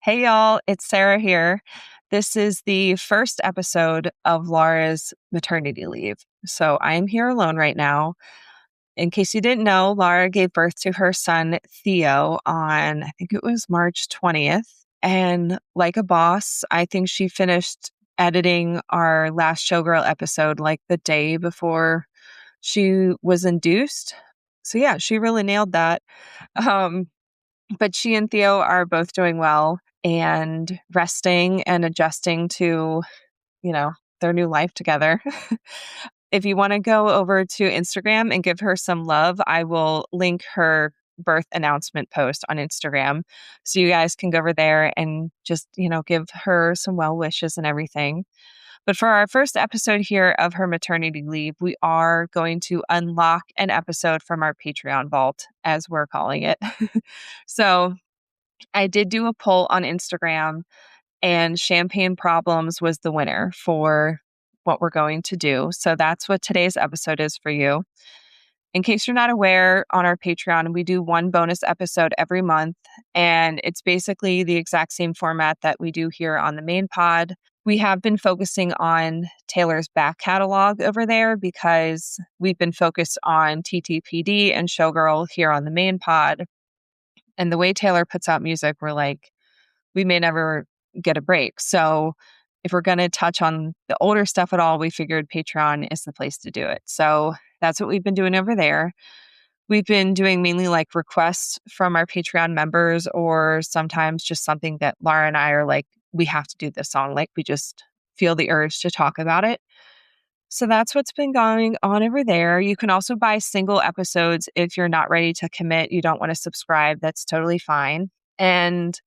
Hey, y'all, it's Sara here. This is the first episode of Laura's maternity leave. So I am here alone right now. In case you didn't know, Laura gave birth to her son, Theo, on, I think it was March 20th. And like a boss, I think she finished editing our last Showgirl episode like the day before she was induced. So yeah, she really nailed that. Um, but she and Theo are both doing well and resting and adjusting to, you know, their new life together. If you want to go over to Instagram and give her some love, I will link her birth announcement post on Instagram. So you guys can go over there and just, give her some well wishes and everything. But for our first episode here of her maternity leave, we are going to unlock an episode from our Patreon vault, as we're calling it. So I did do a poll on Instagram, and Champagne Problems was the winner for what we're going to do. So that's what today's episode is for you. In case you're not aware, on our Patreon, we do one bonus episode every month, and it's basically the exact same format that we do here on the main pod. We have been focusing on Taylor's back catalog over there because we've been focused on TTPD and Showgirl here on the main pod. And the way Taylor puts out music, we're like, we may never get a break. So if we're going to touch on the older stuff at all, we figured Patreon is the place to do it. So that's what we've been doing over there. We've been doing mainly like requests from our Patreon members, or sometimes just something that Laura and I are like, we have to do this song. Like we just feel the urge to talk about it. So that's what's been going on over there. You can also buy single episodes if you're not ready to commit. You don't want to subscribe. That's totally fine. And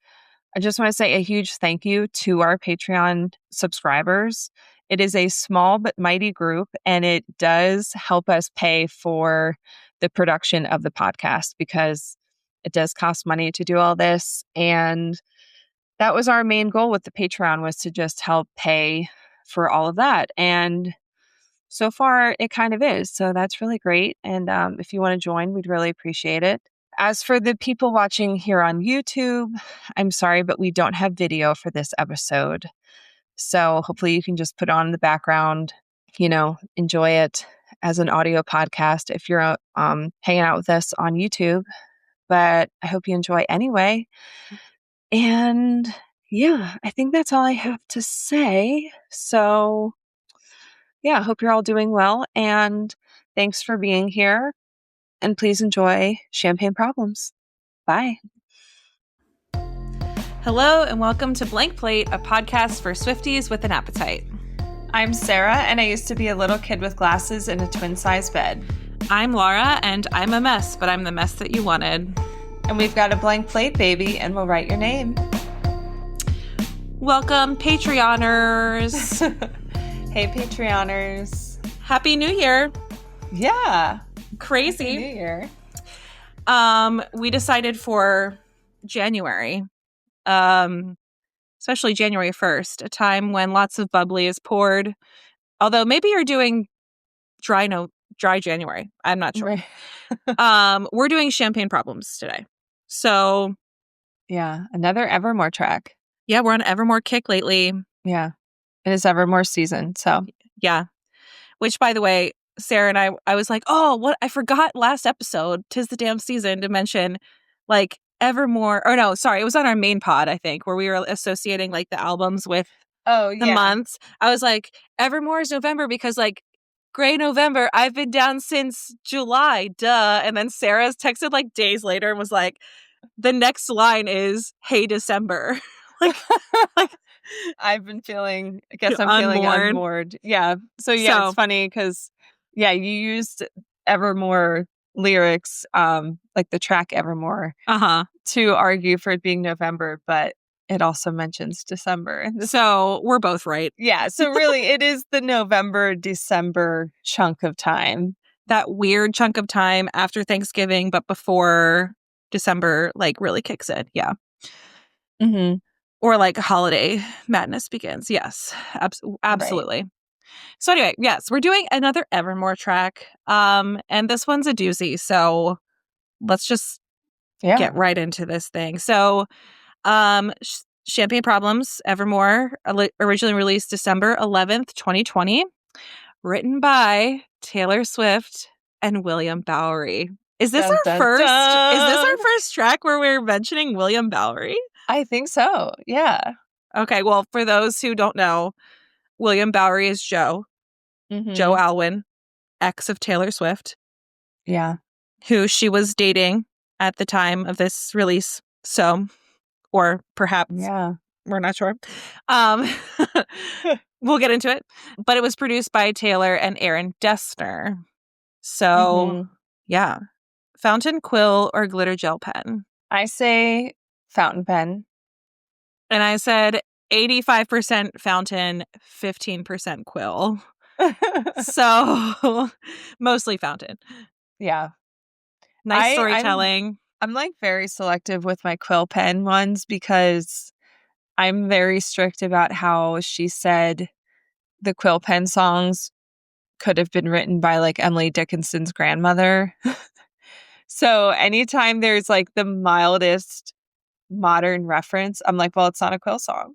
I just want to say a huge thank you to our Patreon subscribers. It is a small but mighty group, and it does help us pay for the production of the podcast because it does cost money to do all this. And that was our main goal with the Patreon, was to just help pay for all of that. And so far, it kind of is. So that's really great. And if you want to join, we'd really appreciate it. As for the people watching here on YouTube, I'm sorry, but we don't have video for this episode. So hopefully you can just put on in the background, enjoy it as an audio podcast if you're hanging out with us on YouTube. But I hope you enjoy anyway. And yeah, I think that's all I have to say. So yeah, I hope you're all doing well. And thanks for being here. And please enjoy Champagne Problems. Bye. Hello, and welcome to Blank Plate, a podcast for Swifties with an appetite. I'm Sara, and I used to be a little kid with glasses in a twin-size bed. I'm Laura, and I'm a mess, but I'm the mess that you wanted. And we've got a blank plate, baby, and we'll write your name. Welcome, Patreoners. Hey, Patreoners. Happy New Year. Yeah. Crazy. Happy New Year. We decided for January, especially January 1st, a time when lots of bubbly is poured. Although maybe you're doing dry January. I'm not sure. Right. We're doing Champagne Problems today. So yeah, another Evermore track. Yeah, we're on Evermore kick lately. Yeah. It is Evermore season, so. Yeah. Which, by the way, Sara and I was like, oh, what? I forgot last episode, 'Tis the Damn Season, to mention, like, Evermore. Or no, sorry, it was on our main pod, I think, where we were associating, like, the albums with the months. I was like, Evermore is November because, like, Gray November, I've been down since July, duh. And then Sarah's texted, like, days later and was like, the next line is, hey, December. like I'm feeling unmoored. Yeah. So yeah, it's funny because you used Evermore lyrics, like the track Evermore, to argue for it being November, but it also mentions December. So we're both right. Yeah. So really, it is the November-December chunk of time. That weird chunk of time after Thanksgiving, but before December, like, really kicks in. Yeah. Mm-hmm. Or like holiday madness begins. Yes, absolutely. Right. So anyway, yes, we're doing another Evermore track. And this one's a doozy. So let's just get right into this thing. So Champagne Problems, Evermore, originally released December 11th, 2020. Written by Taylor Swift and William Bowery. Is this Dun, our dun, first? Is this dun. our first track where we're mentioning William Bowery? I think so. Yeah. Okay, well, for those who don't know, William Bowery is Joe Mm-hmm. Alwyn, ex of Taylor Swift, Yeah. who she was dating at the time of this release. So, or perhaps Yeah. we're not sure. Um, we'll get into it. But it was produced by Taylor and Aaron Dessner. So, Mm-hmm. yeah. Fountain, quill, or glitter gel pen? I say fountain pen. And I said 85% fountain, 15% quill. So, mostly fountain. Yeah. Nice storytelling. I'm like very selective with my quill pen ones because I'm very strict about how she said the quill pen songs could have been written by like Emily Dickinson's grandmother. So anytime there's like the mildest modern reference, I'm like, well, it's not a quill song.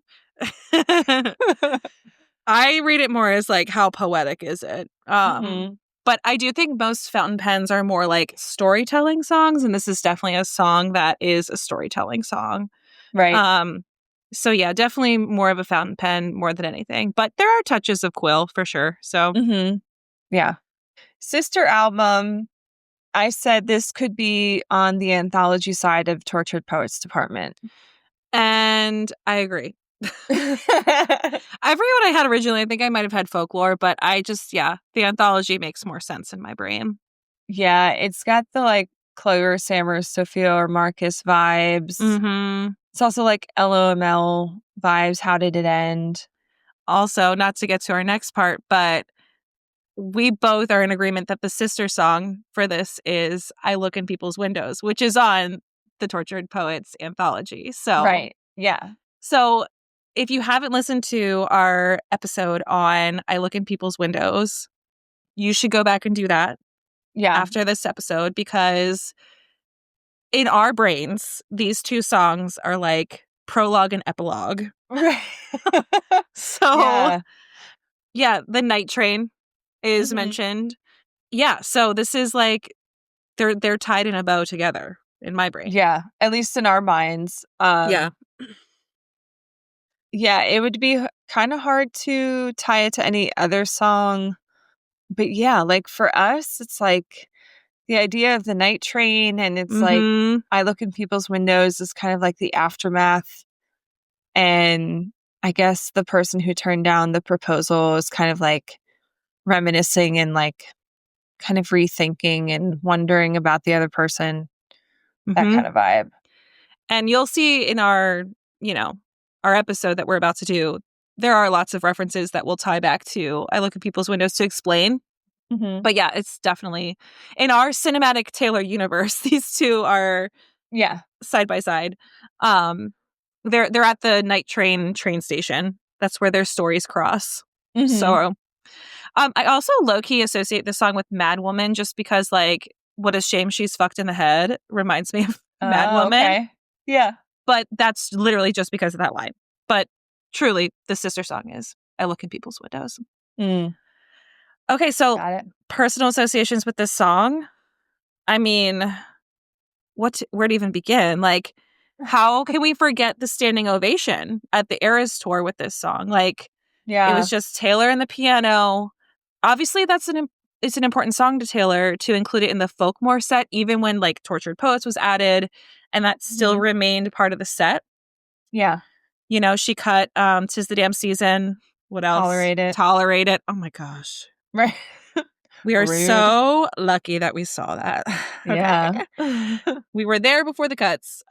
I read it more as like, how poetic is it? Mm-hmm. But I do think most fountain pens are more like storytelling songs, and this is definitely a song that is a storytelling song. Right. So yeah, definitely more of a fountain pen more than anything. But there are touches of quill for sure. So Mm-hmm. Yeah. Sister album, I said this could be on the anthology side of Tortured Poets Department. and I agree. I forget what I had originally. I think I might have had folklore, but I just, yeah, the anthology makes more sense in my brain. Yeah, it's got the like Chloe Sammer, Sophia or Marcus vibes. Mm-hmm. It's also like LOML vibes. How did it end? Also, not to get to our next part, but we both are in agreement that the sister song for this is I Look in People's Windows, which is on the Tortured Poets anthology. Right. Yeah. So if you haven't listened to our episode on I Look in People's Windows, you should go back and do that Yeah. after this episode, because in our brains, these two songs are like prologue and epilogue. Right. So, Yeah. yeah, the night train is Mhm. mentioned. Yeah, so this is like they're tied in a bow together in my brain. Yeah. At least in our minds. Yeah. Yeah, it would be kind of hard to tie it to any other song. But yeah, like for us, it's like the idea of the night train, and it's like Mhm. I look in people's windows is kind of like the aftermath. And I guess the person who turned down the proposal is kind of like reminiscing and like kind of rethinking and wondering about the other person, that Mhm. kind of vibe. And you'll see in our, you know, our episode that we're about to do, there are lots of references that will tie back to I Look at People's Windows to explain. Mm-hmm. But yeah, it's definitely in our cinematic Taylor universe, these two are Yeah. side by side. Um they're at the night train station. That's where their stories cross. Mm-hmm. So I also low-key associate this song with Mad Woman just because like what a shame she's fucked in the head reminds me of Mad Oh, Woman. okay. Yeah. But that's literally just because of that line. But truly, the sister song is I Look in People's Windows. Mm, Okay, so got it. personal associations with this song. I mean, where to even begin? Like, how can we forget the standing ovation at the Eras tour with this song? Like, it was Yeah. just Taylor and the piano. Obviously, it's an important song to Taylor to include it in the Folkmore set, even when like Tortured Poets was added, and that still Mhm. remained part of the set. Yeah. You know, she cut 'Tis the Damn Season. What else? Tolerate it. Tolerate It. Oh my gosh. Right. We are Rude. so lucky that we saw that. Yeah. Okay. We were there before the cuts.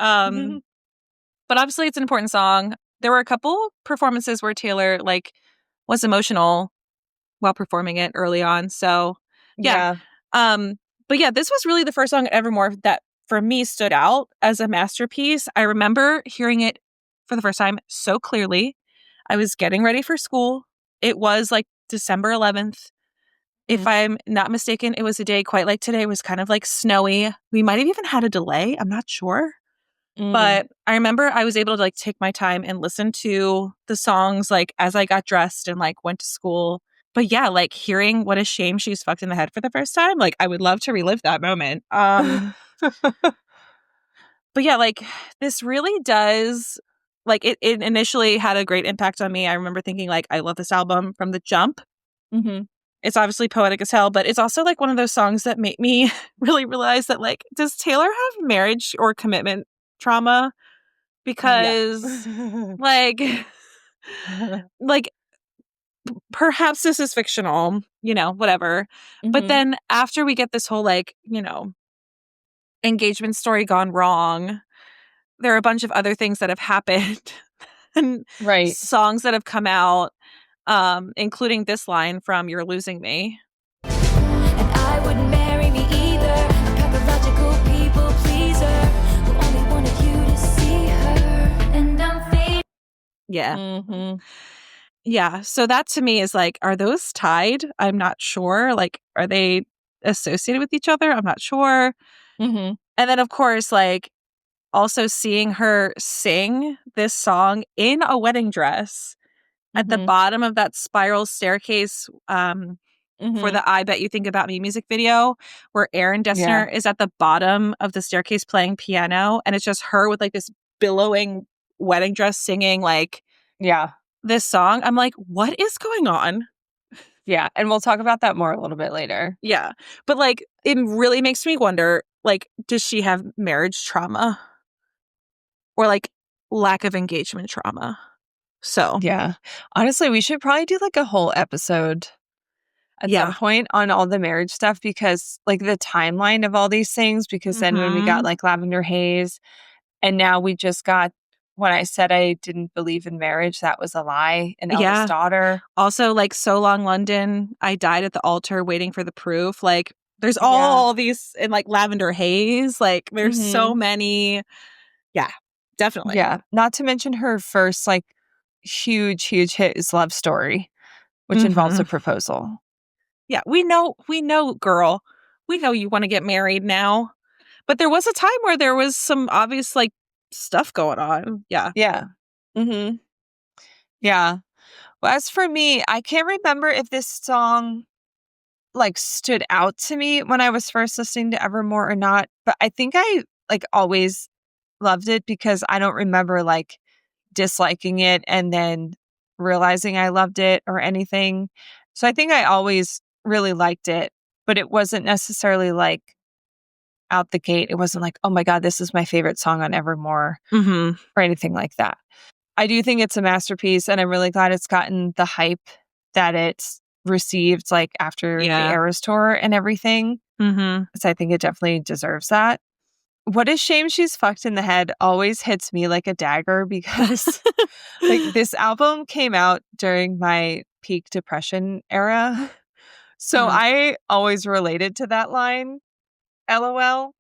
But obviously it's an important song. There were a couple performances where Taylor like was emotional while performing it early on. So yeah. Yeah. Um, but yeah, this was really the first song at Evermore that for me stood out as a masterpiece. I remember hearing it for the first time so clearly. I was getting ready for school. It was like December 11th. If Mhm. I'm not mistaken, it was a day quite like today. It was kind of like snowy. We might have even had a delay. I'm not sure. Mm. But I remember I was able to like take my time and listen to the songs like as I got dressed and like went to school. But yeah, like hearing what a shame she's fucked in the head for the first time, like I would love to relive that moment. But yeah, like this really does like it initially had a great impact on me. I remember thinking like I love this album from the jump. Mm-hmm. It's obviously poetic as hell, but it's also like one of those songs that make me really realize that like does Taylor have marriage or commitment trauma? Yeah. Because like like perhaps this is fictional, whatever. But Mm-hmm. then after we get this whole like, engagement story gone wrong, there are a bunch of other things that have happened and Right. songs that have come out, including this line from You're Losing Me. And I wouldn't marry me either. A pathological people pleaser who only wanted you to see her. And I'm fading. Yeah. Mm-hmm. Yeah. So that to me is like, are those tied? I'm not sure. Like, are they associated with each other? I'm not sure. Mm-hmm. And then, of course, like also seeing her sing this song in a wedding dress at the Mm-hmm. bottom of that spiral staircase for Mm-hmm. the I Bet You Think About Me music video, where Aaron Yeah. Dessner is at the bottom of the staircase playing piano. And it's just her with like this billowing wedding dress singing like Yeah. this song. I'm like, what is going on? Yeah. And we'll talk about that more a little bit later. Yeah. But like, it really makes me wonder, like, does she have marriage trauma or like lack of engagement trauma? So, Yeah. Honestly, we should probably do like a whole episode at some yeah. point on all the marriage stuff because like the timeline of all these things, because then when we got Mhm. like Lavender Haze and now we just got when I said I didn't believe in marriage, that was a lie. An eldest Yeah. daughter. Also, like, So Long London, I died at the altar waiting for the proof. Like, there's Yeah. all these, and like Lavender Haze, like, there's so Hmm. many. Yeah, definitely. Yeah. Not to mention her first like huge hit is Love Story, which involves Hmm. a proposal. Yeah, we know, girl. We know you want to get married now. But there was a time where there was some obvious, like, stuff going on. Yeah. Yeah. Hmm. Yeah. Well, as for me, I can't remember if this song like stood out to me when I was first listening to Evermore or not, but I think I like always loved it because I don't remember like disliking it and then realizing I loved it or anything. So I think I always really liked it, but it wasn't necessarily like out the gate. It wasn't like, oh my God, this is my favorite song on Evermore Hmm. or anything like that. I do think it's a masterpiece and I'm really glad it's gotten the hype that it's received like after the Yeah. Eras tour and everything. Hmm. So I think it definitely deserves that. What a shame she's fucked in the head always hits me like a dagger because like this album came out during my peak depression era. So Uh-huh. I always related to that line. LOL.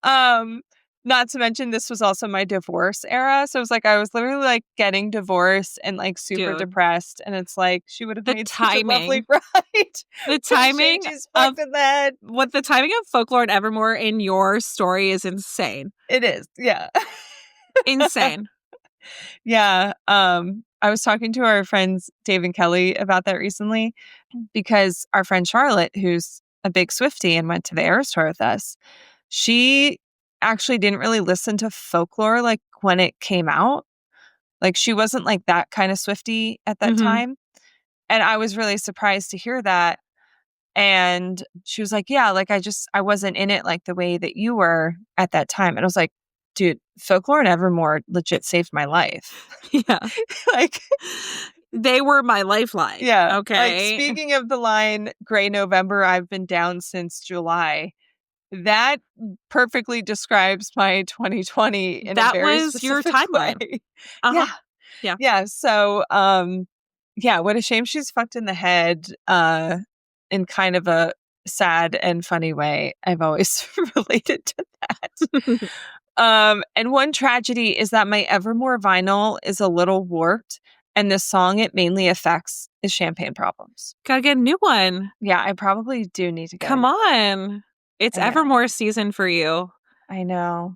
um Not to mention this was also my divorce era. So it was like I was literally like getting divorced and like super Dude, depressed. And it's like she would have the made such a lovely timing. bride. The What a shame timing she's of fucked in the head. what the timing of Folklore and Evermore in your story is insane. It is, yeah. Insane. Yeah. I was talking to our friends Dave and Kelly about that recently because our friend Charlotte, who's a big Swiftie and went to the Eras tour with us, she actually didn't really listen to Folklore like when it came out. Like she wasn't like that kind of Swiftie at that Mhm. time. And I was really surprised to hear that. And she was like, yeah, like I wasn't in it like the way that you were at that time. And I was like, dude, Folklore and Evermore legit saved my life. Yeah. Like, They were my lifeline. yeah. Like Okay. speaking of the line, Gray November, I've been down since July. That perfectly describes my 2020 in a That very was your specific timeline. way. Uh-huh. Yeah. Yeah. Yeah. So yeah, what a shame she's fucked in the head in kind of a sad and funny way. I've always related to that. And one tragedy is that my Evermore vinyl is a little warped, and the song it mainly affects is Champagne Problems. Gotta get a new one. Yeah, I probably do need to get Come on. It's I know. Evermore season for you. I know.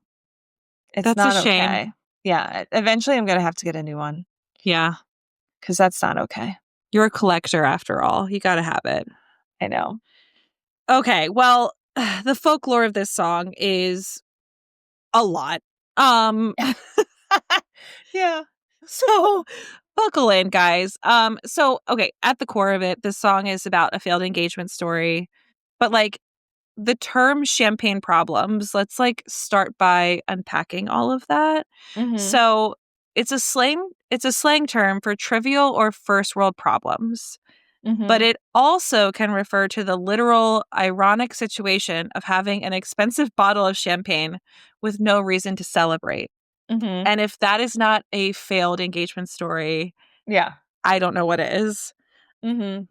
It's That's not a shame. okay. Yeah, eventually I'm going to have to get a new one Yeah. because that's not okay. You're a collector after all. You got to have it. I know. Okay. Well, the folklore of this song is a lot. Yeah. So buckle in, guys. So okay, at the core of it, this song is about a failed engagement story. But like the term champagne problems, let's like start by unpacking all of that. Mm-hmm. So it's a slang term for trivial or first world problems. Mm-hmm. But it also can refer to the literal ironic situation of having an expensive bottle of champagne with no reason to celebrate. Mm-hmm. And if that is not a failed engagement story, Yeah. I don't know what is. Mm-hmm.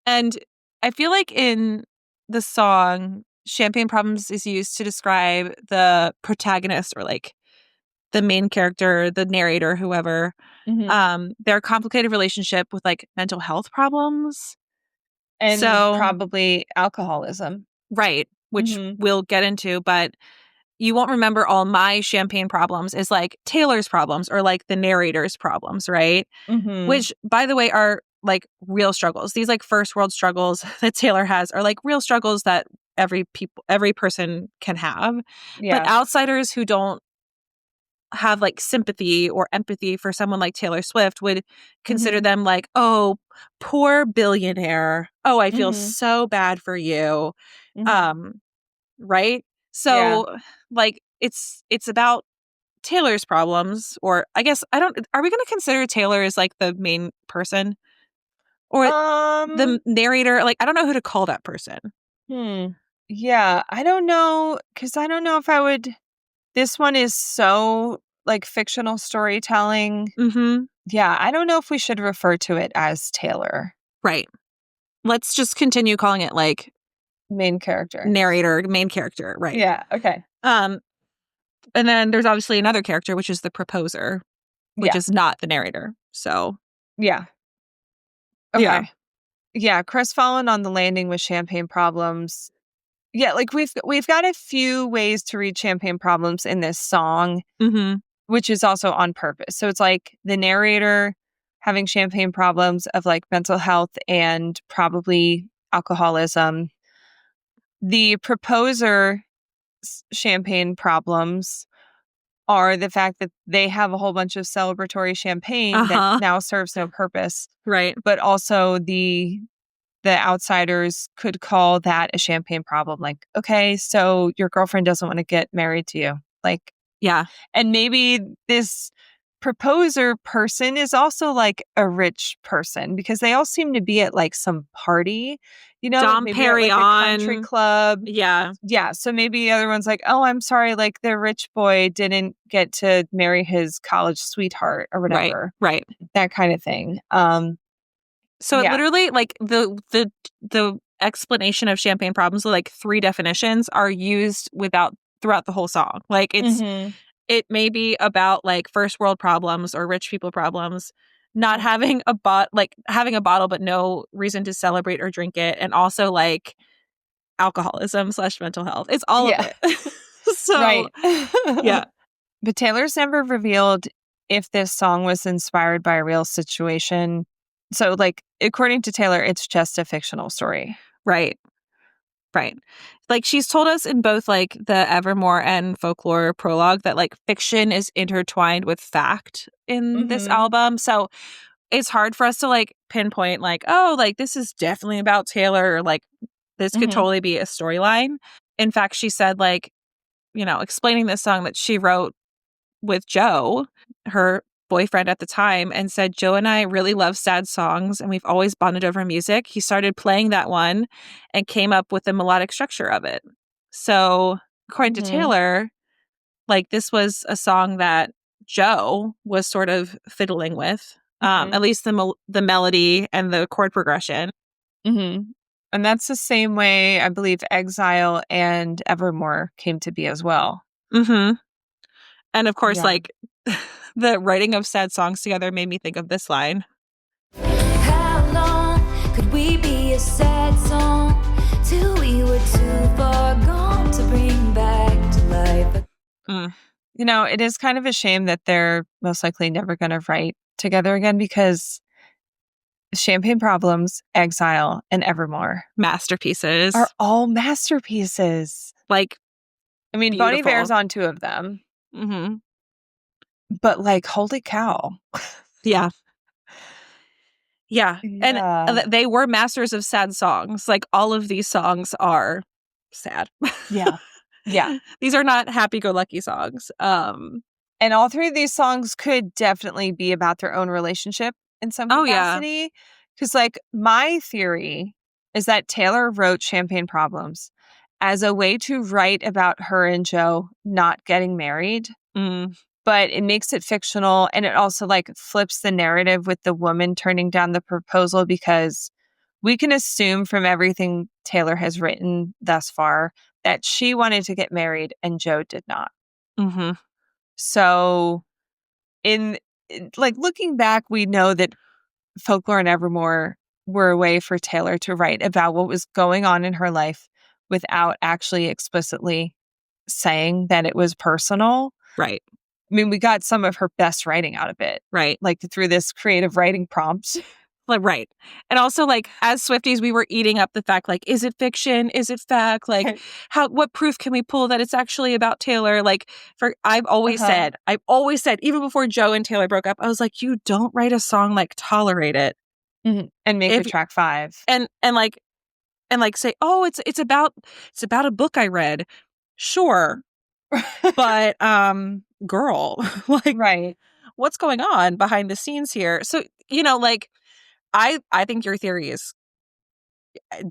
And I feel like in the song, Champagne Problems is used to describe the protagonist or like the main character, the narrator, whoever, Mm-hmm. their complicated relationship with like mental health problems. And So, probably alcoholism. right, which Mm-hmm. we'll get into, but you won't remember all my champagne problems is like Taylor's problems or like the narrator's problems, right? Mm-hmm. Which, by the way, are like real struggles. These like first world struggles that Taylor has are like real struggles that every person can have. But Yeah. outsiders who don't have like sympathy or empathy for someone like Taylor Swift would consider Mm-hmm. them like, oh, poor billionaire. Oh, I feel Mm-hmm. so bad for you. Mm-hmm. Um, right? Yeah. So like it's about Taylor's problems, or I guess I don't are we gonna consider Taylor as like the main person? Or the Um, narrator? Like, I don't know who to call that person. hmm. Yeah, I don't know, because I don't know if I would. This one is so like fictional storytelling. Mhm. Yeah, I don't know if we should refer to it as Taylor, Right. Let's just continue calling it like main character. narrator, main character, right. Yeah, okay. Um, and then there's obviously another character, which is the proposer, which Yeah, is not the narrator. So, yeah. yeah. Okay. Yeah, crestfallen on the landing with champagne problems. Yeah, like we've got a few ways to read champagne problems in this song, Mhm. which is also on purpose. So it's like the narrator having champagne problems of like mental health and probably alcoholism. The proposer champagne problems are the fact that they have a whole bunch of celebratory champagne that Uh-huh. now serves no purpose, Right. but also the outsiders could call that a champagne problem. Like, okay, so your girlfriend doesn't want to get married to you. Like, Yeah. and maybe this proposer person is also like a rich person because they all seem to be at like some party, like Dom maybe at like a country Perignon. club. Yeah. Yeah. So maybe the other one's like, oh, I'm sorry, like the rich boy didn't get to marry his college sweetheart or Right. whatever. Right. That kind of thing. So it Yeah. literally like the explanation of champagne problems, so like 3 definitions are used throughout the whole song. Like Mm-hmm. it may be about like first world problems or rich people problems, not Mm-hmm. having having a bottle but no reason to celebrate or drink it, and also like alcoholism/mental health. It's all of Yeah. it. So Right. yeah. But Taylor's never revealed if this song was inspired by a real situation. So, like, according to Taylor, it's just a fictional story. Right. Right. Like she's told us in both like the Evermore and Folklore prologue that like fiction is intertwined with fact in this Mm-hmm. album. So it's hard for us to like pinpoint like, oh, like this is definitely about Taylor, or like this could Mm-hmm. totally be a storyline. In fact, she said like, explaining this song that she wrote with Joe, her boyfriend at the time, and said, Joe and I really love sad songs and we've always bonded over music. He started playing that one and came up with the melodic structure of it. So, according to Mm-hmm. Taylor, like this was a song that Joe was sort of fiddling with, Mm-hmm. at least the melody and the chord progression. Mm-hmm. And that's the same way I believe Exile and Evermore came to be as well. Mm-hmm. And of course, Yeah. like the writing of sad songs together made me think of this line. How long could we be a sad song till we were too far gone to bring back to life? Mm. It is kind of a shame that they're most likely never going to write together again because Champagne Problems, Exile, and Evermore Masterpieces. are all masterpieces. Like, I mean, Bonnie beautiful. Bear's on 2 of them, Mm-hmm. but like, holy cow. Yeah. Yeah. And Yeah. they were masters of sad songs. Like, all of these songs are sad. Yeah. Yeah. These are not happy-go-lucky songs. And all 3 of these songs could definitely be about their own relationship in some Oh, yeah. capacity. Because, like, my theory is that Taylor wrote Champagne Problems as a way to write about her and Joe not getting married. Mm. But it makes it fictional, and it also, like, flips the narrative with the woman turning down the proposal because we can assume from everything Taylor has written thus far that she wanted to get married and Joe did not. Mm-hmm. So like, looking back, we know that Folklore and Evermore were a way for Taylor to write about what was going on in her life without actually explicitly saying that it was personal. Right. I mean, we got some of her best writing out of it. Right. Like, through this creative writing prompt. Like, right. And also, like, as Swifties, we were eating up the fact, like, is it fiction? Is it fact? Like, what proof can we pull that it's actually about Taylor? Like, I've always said, even before Joe and Taylor broke up, I was like, you don't write a song like Tolerate It. Mm-hmm. And make it track 5. And say, oh, it's about a book I read. Sure. But girl, like, right. what's going on behind the scenes here? So, like, I think your theory is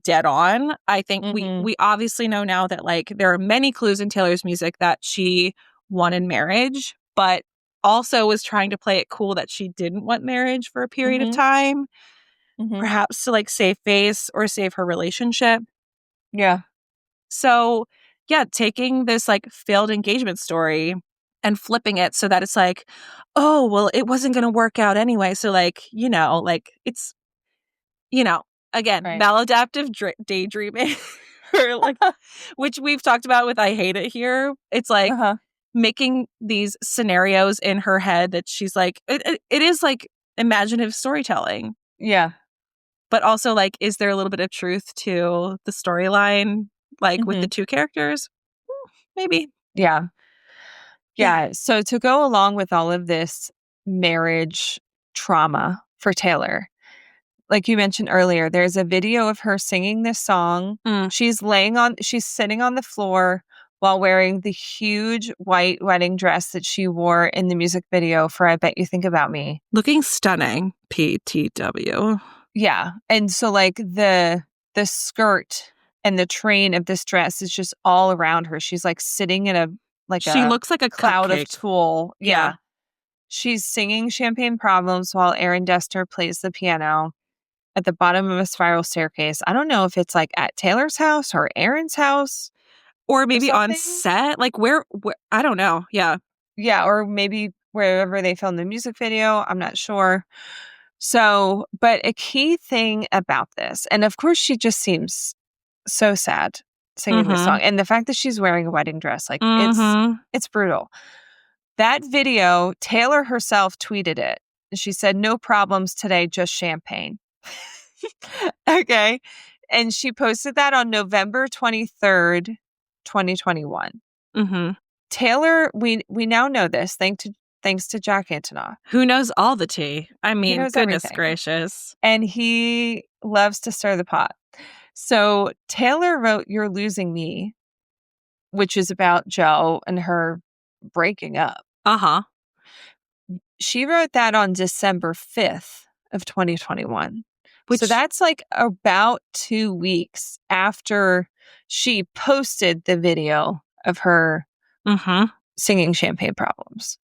dead on. I think we obviously know now that, like, there are many clues in Taylor's music that she wanted marriage, but also was trying to play it cool that she didn't want marriage for a period of time, perhaps to, like, save face or save her relationship. Yeah. So, yeah, taking this, like, failed engagement story and flipping it so that it's like, oh, well, it wasn't going to work out anyway. So, like, like, it's, again, Right. maladaptive daydreaming, or, like, which we've talked about with I Hate It Here. It's like making these scenarios in her head that she's like, it is like imaginative storytelling. Yeah. But also, like, is there a little bit of truth to the storyline, like, with the 2 characters? Maybe. Yeah. Yeah. So to go along with all of this marriage trauma for Taylor, like you mentioned earlier, there's a video of her singing this song. She's sitting on the floor while wearing the huge white wedding dress that she wore in the music video for I Bet You Think About Me. Looking stunning, PTW. Yeah. And so, like, the skirt and the train of this dress is just all around her. She's, like, sitting in she looks like a cloud cupcake. of tulle. Yeah. She's singing Champagne Problems while Aaron Dessner plays the piano at the bottom of a spiral staircase. I don't know if it's, like, at Taylor's house or Aaron's house. Or maybe on set. Like, where I don't know. Yeah. Yeah, or maybe wherever they filmed the music video. I'm not sure. So, but a key thing about this, and of course she just seems so sad singing this song. And the fact that she's wearing a wedding dress, like, it's brutal. That video, Taylor herself tweeted it. She said, "No problems today, just champagne." Okay. And she posted that on November 23rd, 2021. Taylor, we now know this thanks to Jack Antonoff. Who knows all the tea? I mean, goodness everything. gracious. And he loves to stir the pot. So Taylor wrote You're Losing Me, which is about Joe and her breaking up. She wrote that on December 5th of 2021. So that's, like, about 2 weeks after she posted the video of her singing Champagne Problems.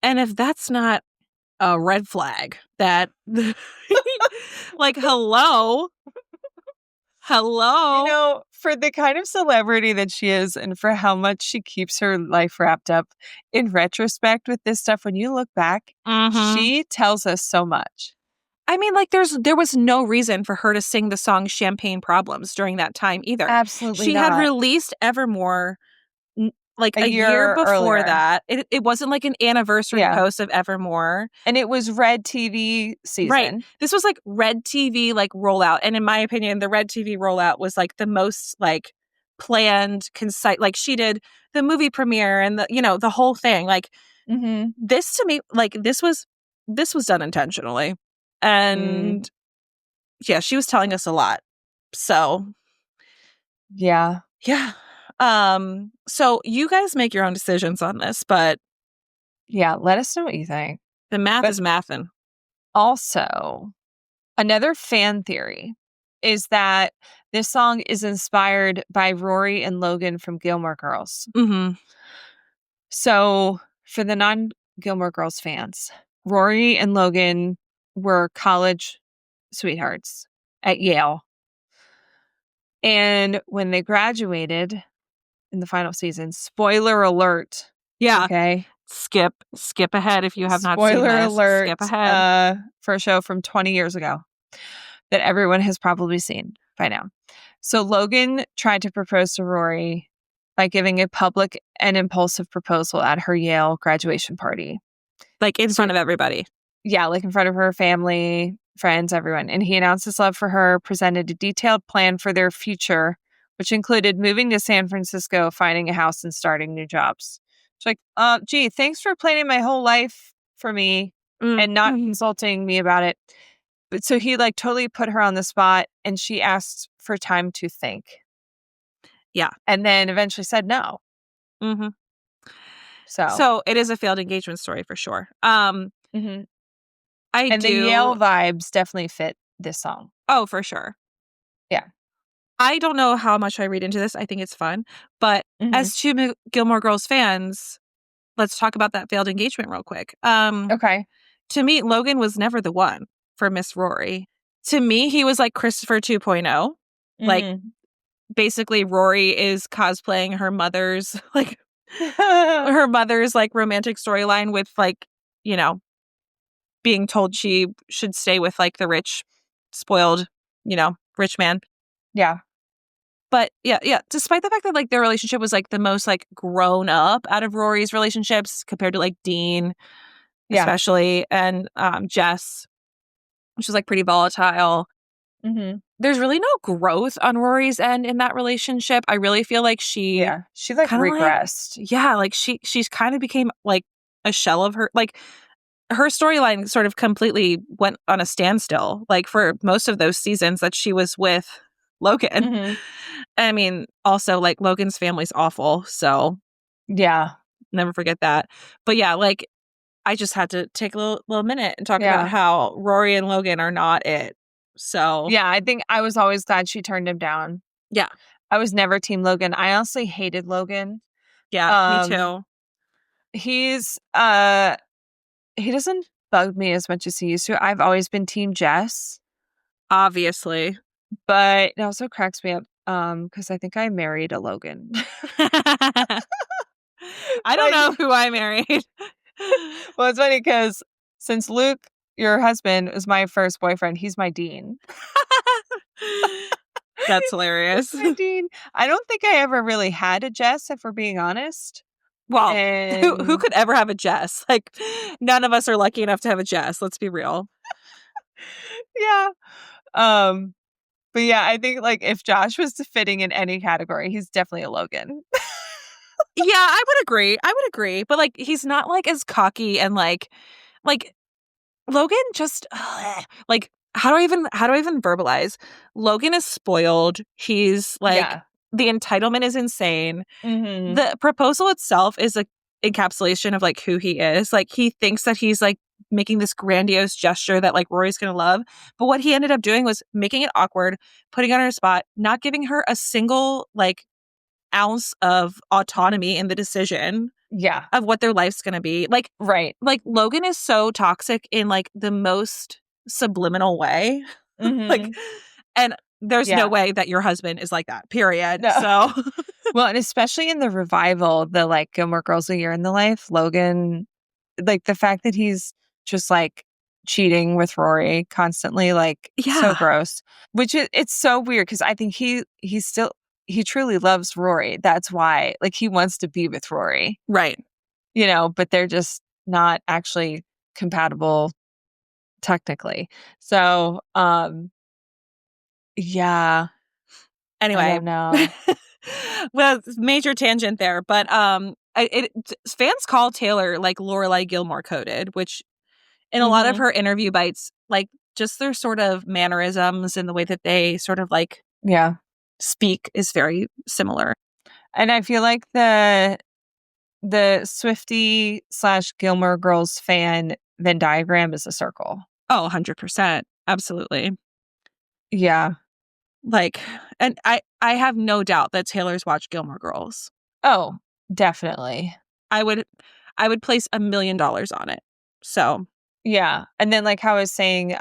And if that's not a red flag, that, like, hello. For the kind of celebrity that she is and for how much she keeps her life wrapped up, in retrospect with this stuff, when you look back, she tells us so much. I mean, like, there was no reason for her to sing the song Champagne Problems during that time either. Absolutely She not. had released Evermore like A a year year before earlier. that. It wasn't like an anniversary Yeah. post of Evermore. And it was Red TV season. Right. This was like Red TV like rollout. And in my opinion, the Red TV rollout was like the most like planned, concise. Like she did the movie premiere and the whole thing. Like Mm-hmm. this to me, like this was done intentionally. And yeah, she was telling us a lot. So Yeah. yeah. So you guys make your own decisions on this, but Yeah. Let us know what you think. the math But- is mathin'. Also, another fan theory is that this song is inspired by Rory and Logan from Gilmore Girls. Mm-hmm. So, for the non-Gilmore Girls fans, Rory and Logan were college sweethearts at Yale. And when they graduated in the final season, spoiler alert. Yeah. Okay. Skip ahead if you have not seen Spoiler this. alert. Skip ahead. For a show from 20 years ago that everyone has probably seen by now. So Logan tried to propose to Rory by giving a public and impulsive proposal at her Yale graduation party. Like in front of everybody. Yeah, like in front of her family, friends, everyone. And he announced his love for her, presented a detailed plan for their future, which included moving to San Francisco, finding a house, and starting new jobs. It's like, gee, thanks for planning my whole life for me and not consulting me about it. But so he like totally put her on the spot and she asked for time to think. Yeah. And then eventually said no. Mm-hmm. So So it is a failed engagement story for sure. Mhm. The Yale vibes definitely fit this song. Oh, for sure. Yeah. I don't know how much I read into this. I think it's fun. But Mhm. as two Gilmore Girls fans, let's talk about that failed engagement real quick. Okay. To me, Logan was never the one for Miss Rory. To me, he was like Christopher 2.0. Like, Mhm. basically, Rory is cosplaying her mother's, like, her mother's, like, romantic storyline with, like, being told she should stay with, like, the rich, spoiled, rich man. Yeah. But yeah, despite the fact that, like, their relationship was, like, the most, like, grown up out of Rory's relationships compared to, like, Dean, Yeah. especially, and Jess, which is like pretty volatile. Mm-hmm. There's really no growth on Rory's end in that relationship. I really feel like she like kinda regressed. like she's kind of became like a shell of her. Like her storyline sort of completely went on a standstill. Like for most of those seasons that she was with Logan. Mhm. I mean, also like Logan's family's awful, so Yeah. never forget that. But yeah, like I just had to take a little minute and talk Yeah. about how Rory and Logan are not it. So Yeah, I think I was always glad she turned him down. yeah. I was never team Logan. I honestly hated Logan. Yeah, me too. He's he doesn't bug me as much as he used to. I've always been team Jess, Obviously. but it also cracks me up because I think I married a Logan. I don't know who I married. Well, it's funny because since Luke, your husband, is my first boyfriend, he's my Dean. That's hilarious. My Dean. I don't think I ever really had a Jess, if we're being honest. Well, And who could ever have a Jess? Like, none of us are lucky enough to have a Jess. Let's be real. yeah. But yeah, I think like if Josh was fitting in any category, he's definitely a Logan. Yeah, I would agree. But like, he's not like as cocky and like Logan just like how do I even verbalize? Logan is spoiled. He's like the entitlement is insane. Mm-hmm. The proposal itself is a encapsulation of like who he is. Like he thinks that he's like making this grandiose gesture that like Rory's gonna love. But what he ended up doing was making it awkward, putting her on her spot, not giving her a single like ounce of autonomy in the decision of what their life's gonna be. Like Right. like Logan is so toxic in like the most subliminal way. Mm-hmm. Like and there's no way that your husband is like that, period. No. So Well, and especially in the revival, the like Gilmore Girls A Year in the Life, Logan, like the fact that he's just like cheating with Rory constantly, like so gross. Which it's so weird because I think he's still he truly loves Rory. That's why, like, he wants to be with Rory, Right. but they're just not actually compatible technically. So, yeah, I Anyway. don't know. Well, major tangent there, but fans call Taylor like Lorelai Gilmore coded, which in a lot of Mhm. her interview bites, like just their sort of mannerisms and the way that they sort of like Yeah. speak is very similar. And I feel like the Swiftie / Gilmore Girls fan Venn diagram is a circle. Oh, 100%. Absolutely. Yeah. Like, and I have no doubt that Taylor's watched Gilmore Girls. Oh, definitely. I would place $1 million on it. So, Yeah. And then like how I was saying,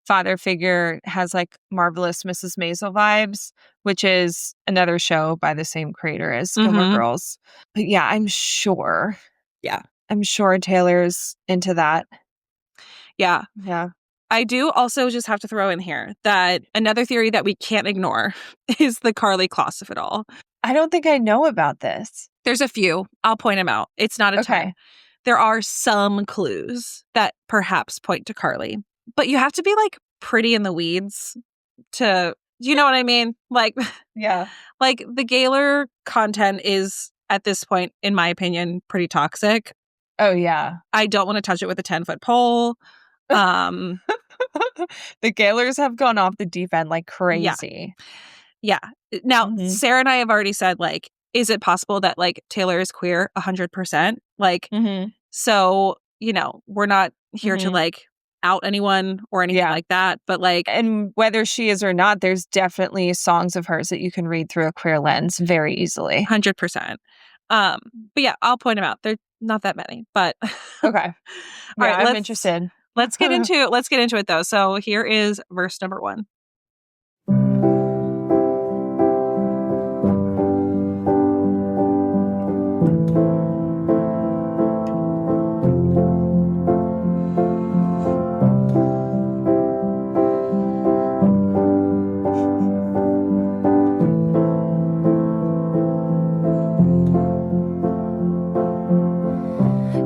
father figure has like Marvelous Mrs. Maisel vibes, which is another show by the same creator as Gilmore mhm. Girls. But yeah, I'm sure Yeah. Taylor's into that. Yeah. Yeah. I do also just have to throw in here that another theory that we can't ignore is the Carly Kloss of it all. I don't think I know about this. There's a few. I'll point them out. It's not a ton. Okay. There are some clues that perhaps point to Carly, but you have to be like pretty in the weeds to, you know what I mean? Like, Yeah. like the Gaylor content is at this point, in my opinion, pretty toxic. Oh yeah. I don't want to touch it with a 10-foot pole. The Gaylors have gone off the deep end like crazy. Yeah. Now, Mhm. Sarah and I have already said, like, is it possible that, like, Taylor is queer 100%? Like, Mhm. so, we're not here to, Mhm. like, out anyone or anything Yeah. like that. But, like, And whether she is or not, there's definitely songs of hers that you can read through a queer lens very easily. 100%. But yeah, I'll point them out. They're not that many, but Okay. all Yeah, right, I'm interested. let's get into it though. So here is verse number 1.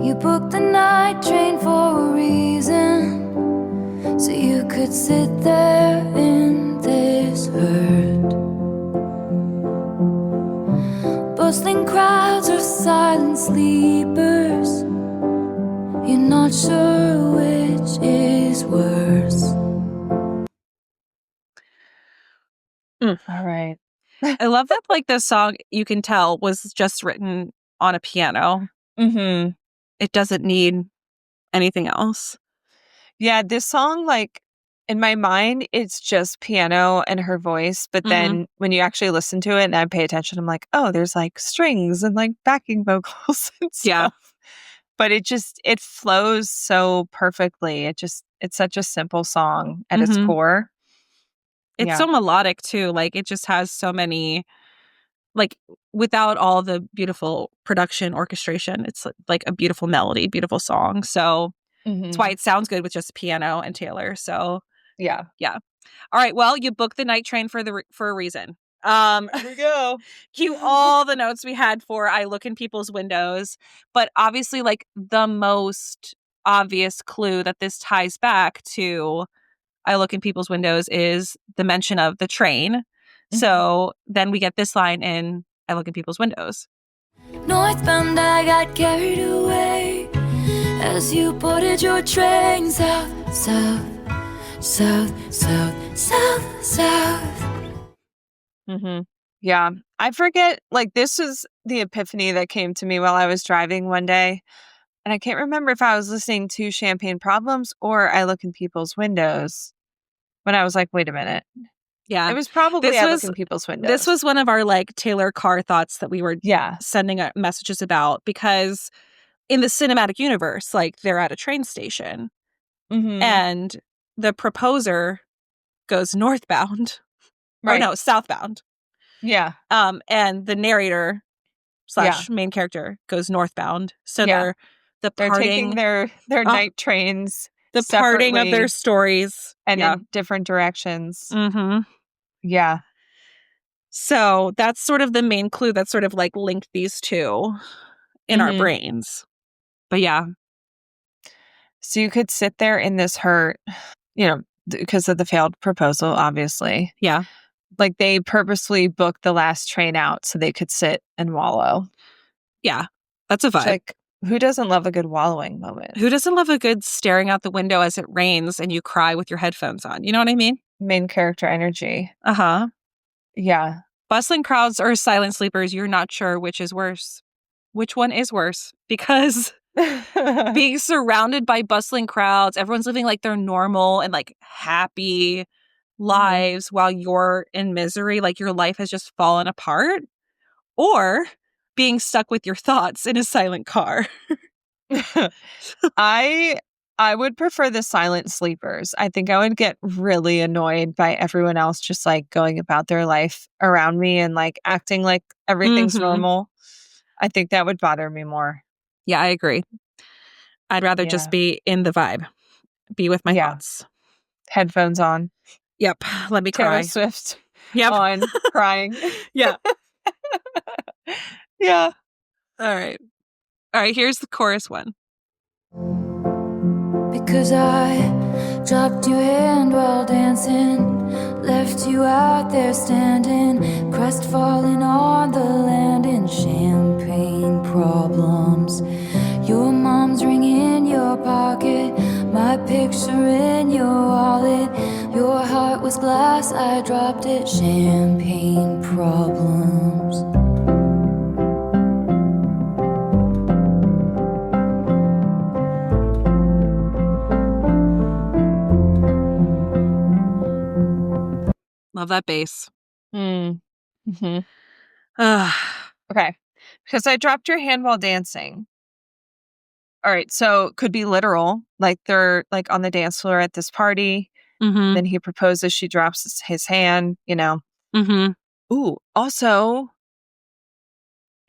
You booked the night train for a reason, so you could sit there in this hurt. Bustling crowds are silent sleepers. You're not sure which is worse. All right. I love that, like, this song, you can tell, was just written on a piano. Mhm. It doesn't need anything else. Yeah, this song, like, in my mind, it's just piano and her voice. But Mhm. then when you actually listen to it and I pay attention, I'm like, oh, there's like strings and like backing vocals and Yeah. stuff. But it flows so perfectly. It's such a simple song at its Mhm. core. It's Yeah. so melodic too. Like, it just has so many, like, without all the beautiful production orchestration, it's like a beautiful melody, beautiful song. So that's why Mhm. it sounds good with just piano and Taylor. So Yeah. yeah. All right. Well, you booked the night train for a reason. Here we go. Cue all the notes we had for I Look in People's Windows. But obviously, like, the most obvious clue that this ties back to I Look in People's Windows is the mention of the train. So then we get this line in I Look in People's Windows. Northbound, I got carried away as you boarded your train south, south, south, south, south, south. Mm-hmm. Yeah. I forget, like, this was the epiphany that came to me while I was driving one day. And I can't remember if I was listening to Champagne Problems or I Look in People's Windows when I was like, wait a minute. Yeah. It was probably This I was Look in People's Windows. this was one of our, like, Taylor Carr thoughts that we were Yeah. sending messages about, because in the cinematic universe, like, they're at a train station Mm-hmm. and the proposer goes northbound. Or Right. no, southbound. Yeah. And the narrator / main character goes northbound. So Yeah. they're They're taking parting their night trains the parting of their separately stories. and Yeah. in different directions. Mm-hmm. Yeah. So that's sort of the main clue that sort of like linked these two in our brains. But yeah. So you could sit there in this hurt, because of the failed proposal, obviously. Yeah. Like they purposely booked the last train out so they could sit and wallow. Yeah. That's a vibe. Like, who doesn't love a good wallowing moment? Who doesn't love a good staring out the window as it rains and you cry with your headphones on? You know what I mean? Main character energy. Uh-huh. Yeah. Bustling crowds or silent sleepers, you're not sure which is worse. Which one is worse? Because being surrounded by bustling crowds, everyone's living like they're normal and like happy lives while you're in misery, like your life has just fallen apart, or being stuck with your thoughts in a silent car. I would prefer the silent sleepers. I think I would get really annoyed by everyone else just like going about their life around me and like acting like everything's normal. I think that would bother me more. Yeah, I agree. I'd rather just be in the vibe, be with my thoughts. Headphones on. Yep. Let me cry. Taylor Swift on, crying. Yeah. Yeah. All right. Here's the chorus one. Because I dropped your hand while dancing, left you out there standing, crestfallen on the landing, champagne problems. Your mom's ring in your pocket, my picture in your wallet. Your heart was glass, I dropped it, champagne problems. Love that bass. Okay. Because I dropped your hand while dancing. All right. So it could be literal. Like they're like on the dance floor at this party. Then he proposes. She drops his hand, Ooh. Also,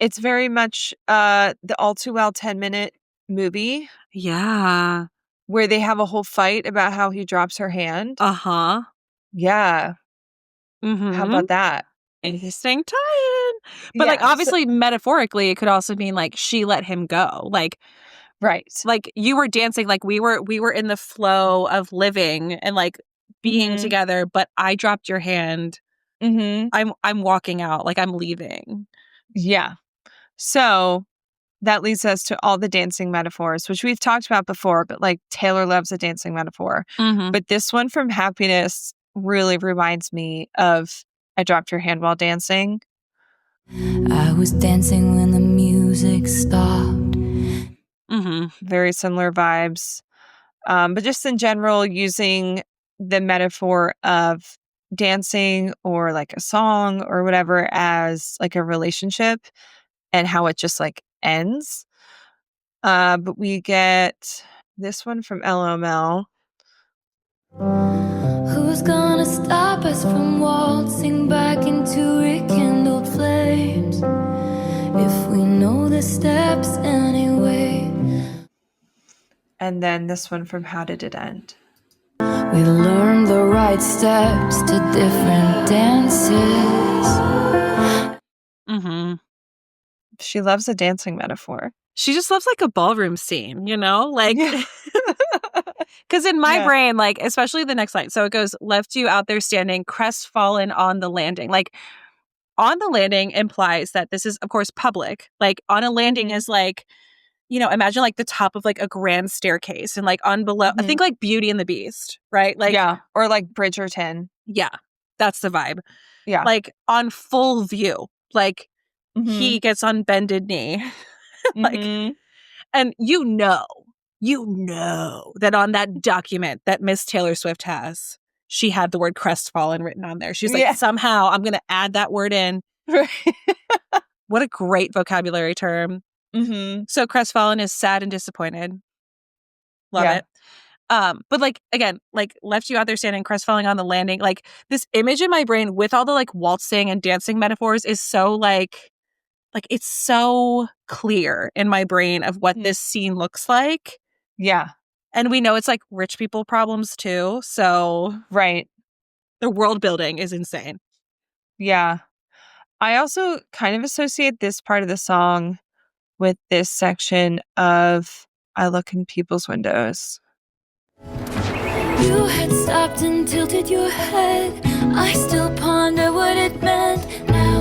it's very much the all too well 10-minute movie. Yeah. Where they have a whole fight about how he drops her hand. Uh-huh. Yeah. How about that? Interesting tie-in. But like obviously metaphorically, it could also mean like she let him go. Like like you were dancing, like we were in the flow of living and like being together, but I dropped your hand. I'm walking out, like I'm leaving. Yeah. So that leads us to all the dancing metaphors, which we've talked about before, but like Taylor loves a dancing metaphor. But this one from Happiness really reminds me of I dropped your hand while dancing. I was dancing when the music stopped. Very similar vibes. But just in general, using the metaphor of dancing or like a song or whatever as like a relationship and how it just like ends. But we get this one from LML. Who's gonna stop us from waltzing back into rekindled flames if we know the steps anyway? And then this one from How Did It End? We learned the right steps to different dances. She loves a dancing metaphor. She just loves like a ballroom scene, like because in my brain, like especially the next line, so it goes, left you out there standing crestfallen on the landing. Like on the landing implies that this is of course public. Like on a landing is like, imagine like the top of like a grand staircase and like on below, I think like Beauty and the Beast, right? Like or like Bridgerton. Yeah, that's the vibe. Yeah, like on full view, like he gets on bended knee. Like, and you know that on that document that Miss Taylor Swift has, she had the word crestfallen written on there. She's like, somehow I'm going to add that word in. What a great vocabulary term. So crestfallen is sad and disappointed. Love it. But like, again, like left you out there standing crestfallen on the landing. Like this image in my brain with all the like waltzing and dancing metaphors is so like it's so clear in my brain of what this scene looks like. Yeah. And we know it's like rich people problems too. So the world building is insane. Yeah. I also kind of associate this part of the song with this section of I look in people's windows. You had stopped and tilted your head. I still ponder what it meant. Now.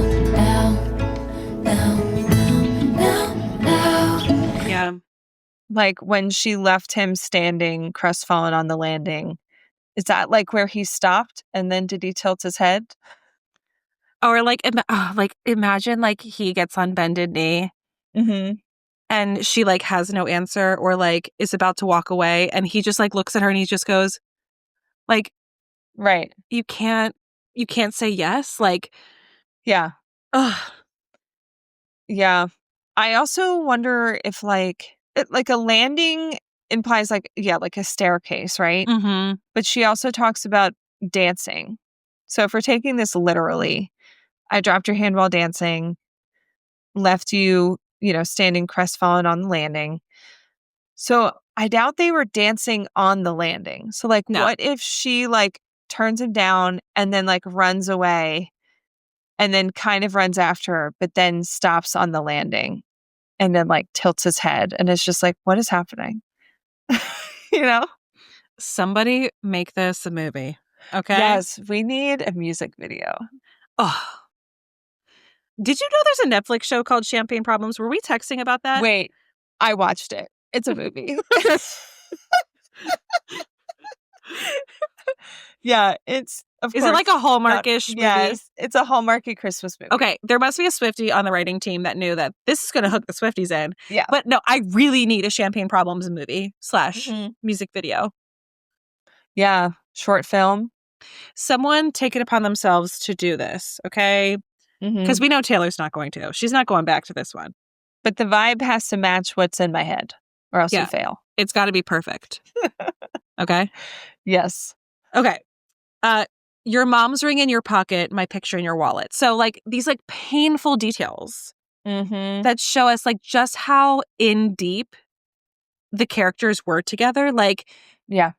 Yeah. Like when she left him standing crestfallen on the landing. Is that like where he stopped and then did he tilt his head? Or like imagine like he gets on bended knee Mm-hmm. and she like has no answer or like is about to walk away and he just like looks at her and he just goes like, Right. you can't say yes. Like, Yeah. ugh. Yeah. I also wonder if like a landing implies like like a staircase, right? Mm-hmm. But she also talks about dancing. So if we're taking this literally, I dropped your hand while dancing, left you, standing crestfallen on the landing. So I doubt they were dancing on the landing. So like No. what if she like turns him down and then like runs away and then kind of runs after her, but then stops on the landing and then like tilts his head and it's just like, what is happening? you know? Somebody make this a movie. Okay. Yes, we need a music video. Oh. Did you know there's a Netflix show called Champagne Problems? Were we texting about that? Wait, I watched it. It's a movie. Yeah, it's of Is course it like a Hallmarkish movie? Yes, it's a Hallmarky Christmas movie. Okay, there must be a Swiftie on the writing team that knew that this is going to hook the Swifties in. Yeah. But no, I really need a Champagne Problems movie / music video. Yeah, short film. Someone take it upon themselves to do this, okay? Because we know Taylor's not going to. She's not going back to this one. But the vibe has to match what's in my head or else you fail. It's got to be perfect. Okay? Yes. Okay. Your mom's ring in your pocket, my picture in your wallet. So like these like painful details that show us like just how in deep the characters were together. Like, yeah,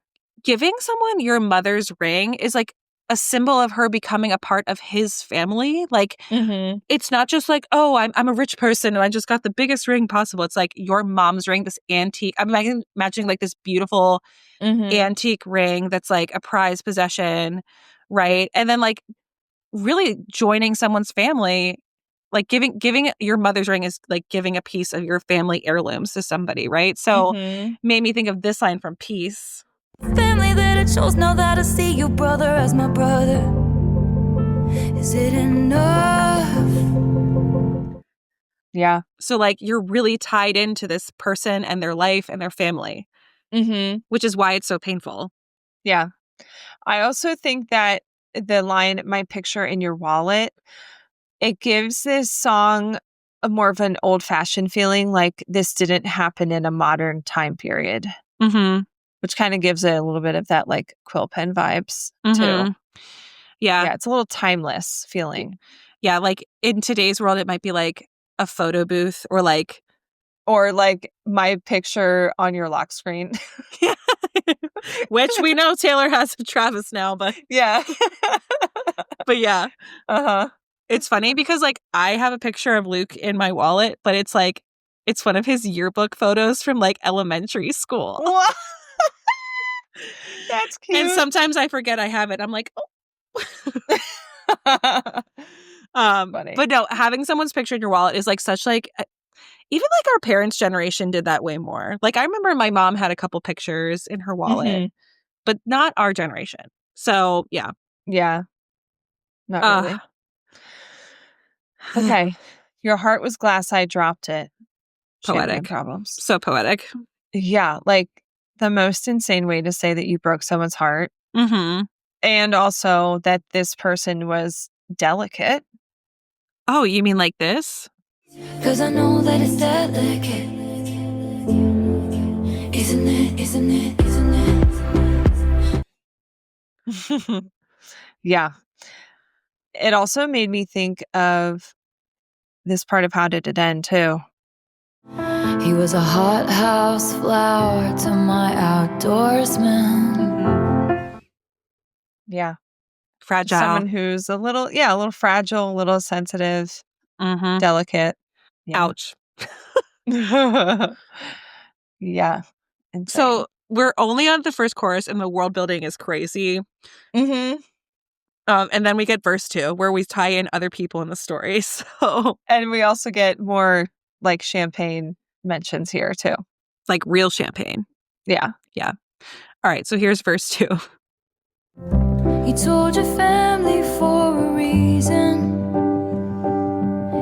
giving someone your mother's ring is like a symbol of her becoming a part of his family. Like, it's not just like, oh, I'm a rich person and I just got the biggest ring possible. It's like your mom's ring, this antique. I'm imagining like this beautiful antique ring that's like a prized possession, right? And then like really joining someone's family, like giving your mother's ring is like giving a piece of your family heirlooms to somebody, right? So made me think of this line from Peace. Family that I chose, now that I see your brother as my brother. Is it enough? Yeah. So like you're really tied into this person and their life and their family, which is why it's so painful. Yeah. I also think that the line, my picture in your wallet, it gives this song a more of an old-fashioned feeling, like this didn't happen in a modern time period. Which kind of gives it a little bit of that like quill pen vibes too. Yeah, it's a little timeless feeling. Yeah, like in today's world, it might be like a photo booth or like my picture on your lock screen. Which we know Taylor has of Travis now, but yeah. But yeah. Uh-huh. It's funny because like I have a picture of Luke in my wallet, but it's like it's one of his yearbook photos from like elementary school. What? That's cute. And sometimes I forget I have it. I'm like, oh. Funny. But no, having someone's picture in your wallet is like such like even like our parents' generation did that way more. Like I remember my mom had a couple pictures in her wallet, but not our generation. So yeah. Yeah. Not really. Okay. Your heart was glass, I dropped it. Poetic. Champagne Problems. So poetic. Yeah, like the most insane way to say that you broke someone's heart. And also that this person was delicate. Oh, you mean like this? 'Cause I know that it's delicate. Isn't it? Isn't it? Isn't it? Yeah. It also made me think of this part of How Did It End, too. He was a hothouse flower to my outdoorsman. Yeah. Fragile. Someone who's a little fragile, a little sensitive, Mm-hmm. delicate. Yeah. Ouch. Yeah. Insane. So we're only on the first chorus and the world building is crazy. Mm-hmm. And then we get verse 2 where we tie in other people in the story. So, and we also get more like champagne mentions here too. Like real champagne. Yeah. Yeah. All right. So here's verse 2. You told your family for a reason.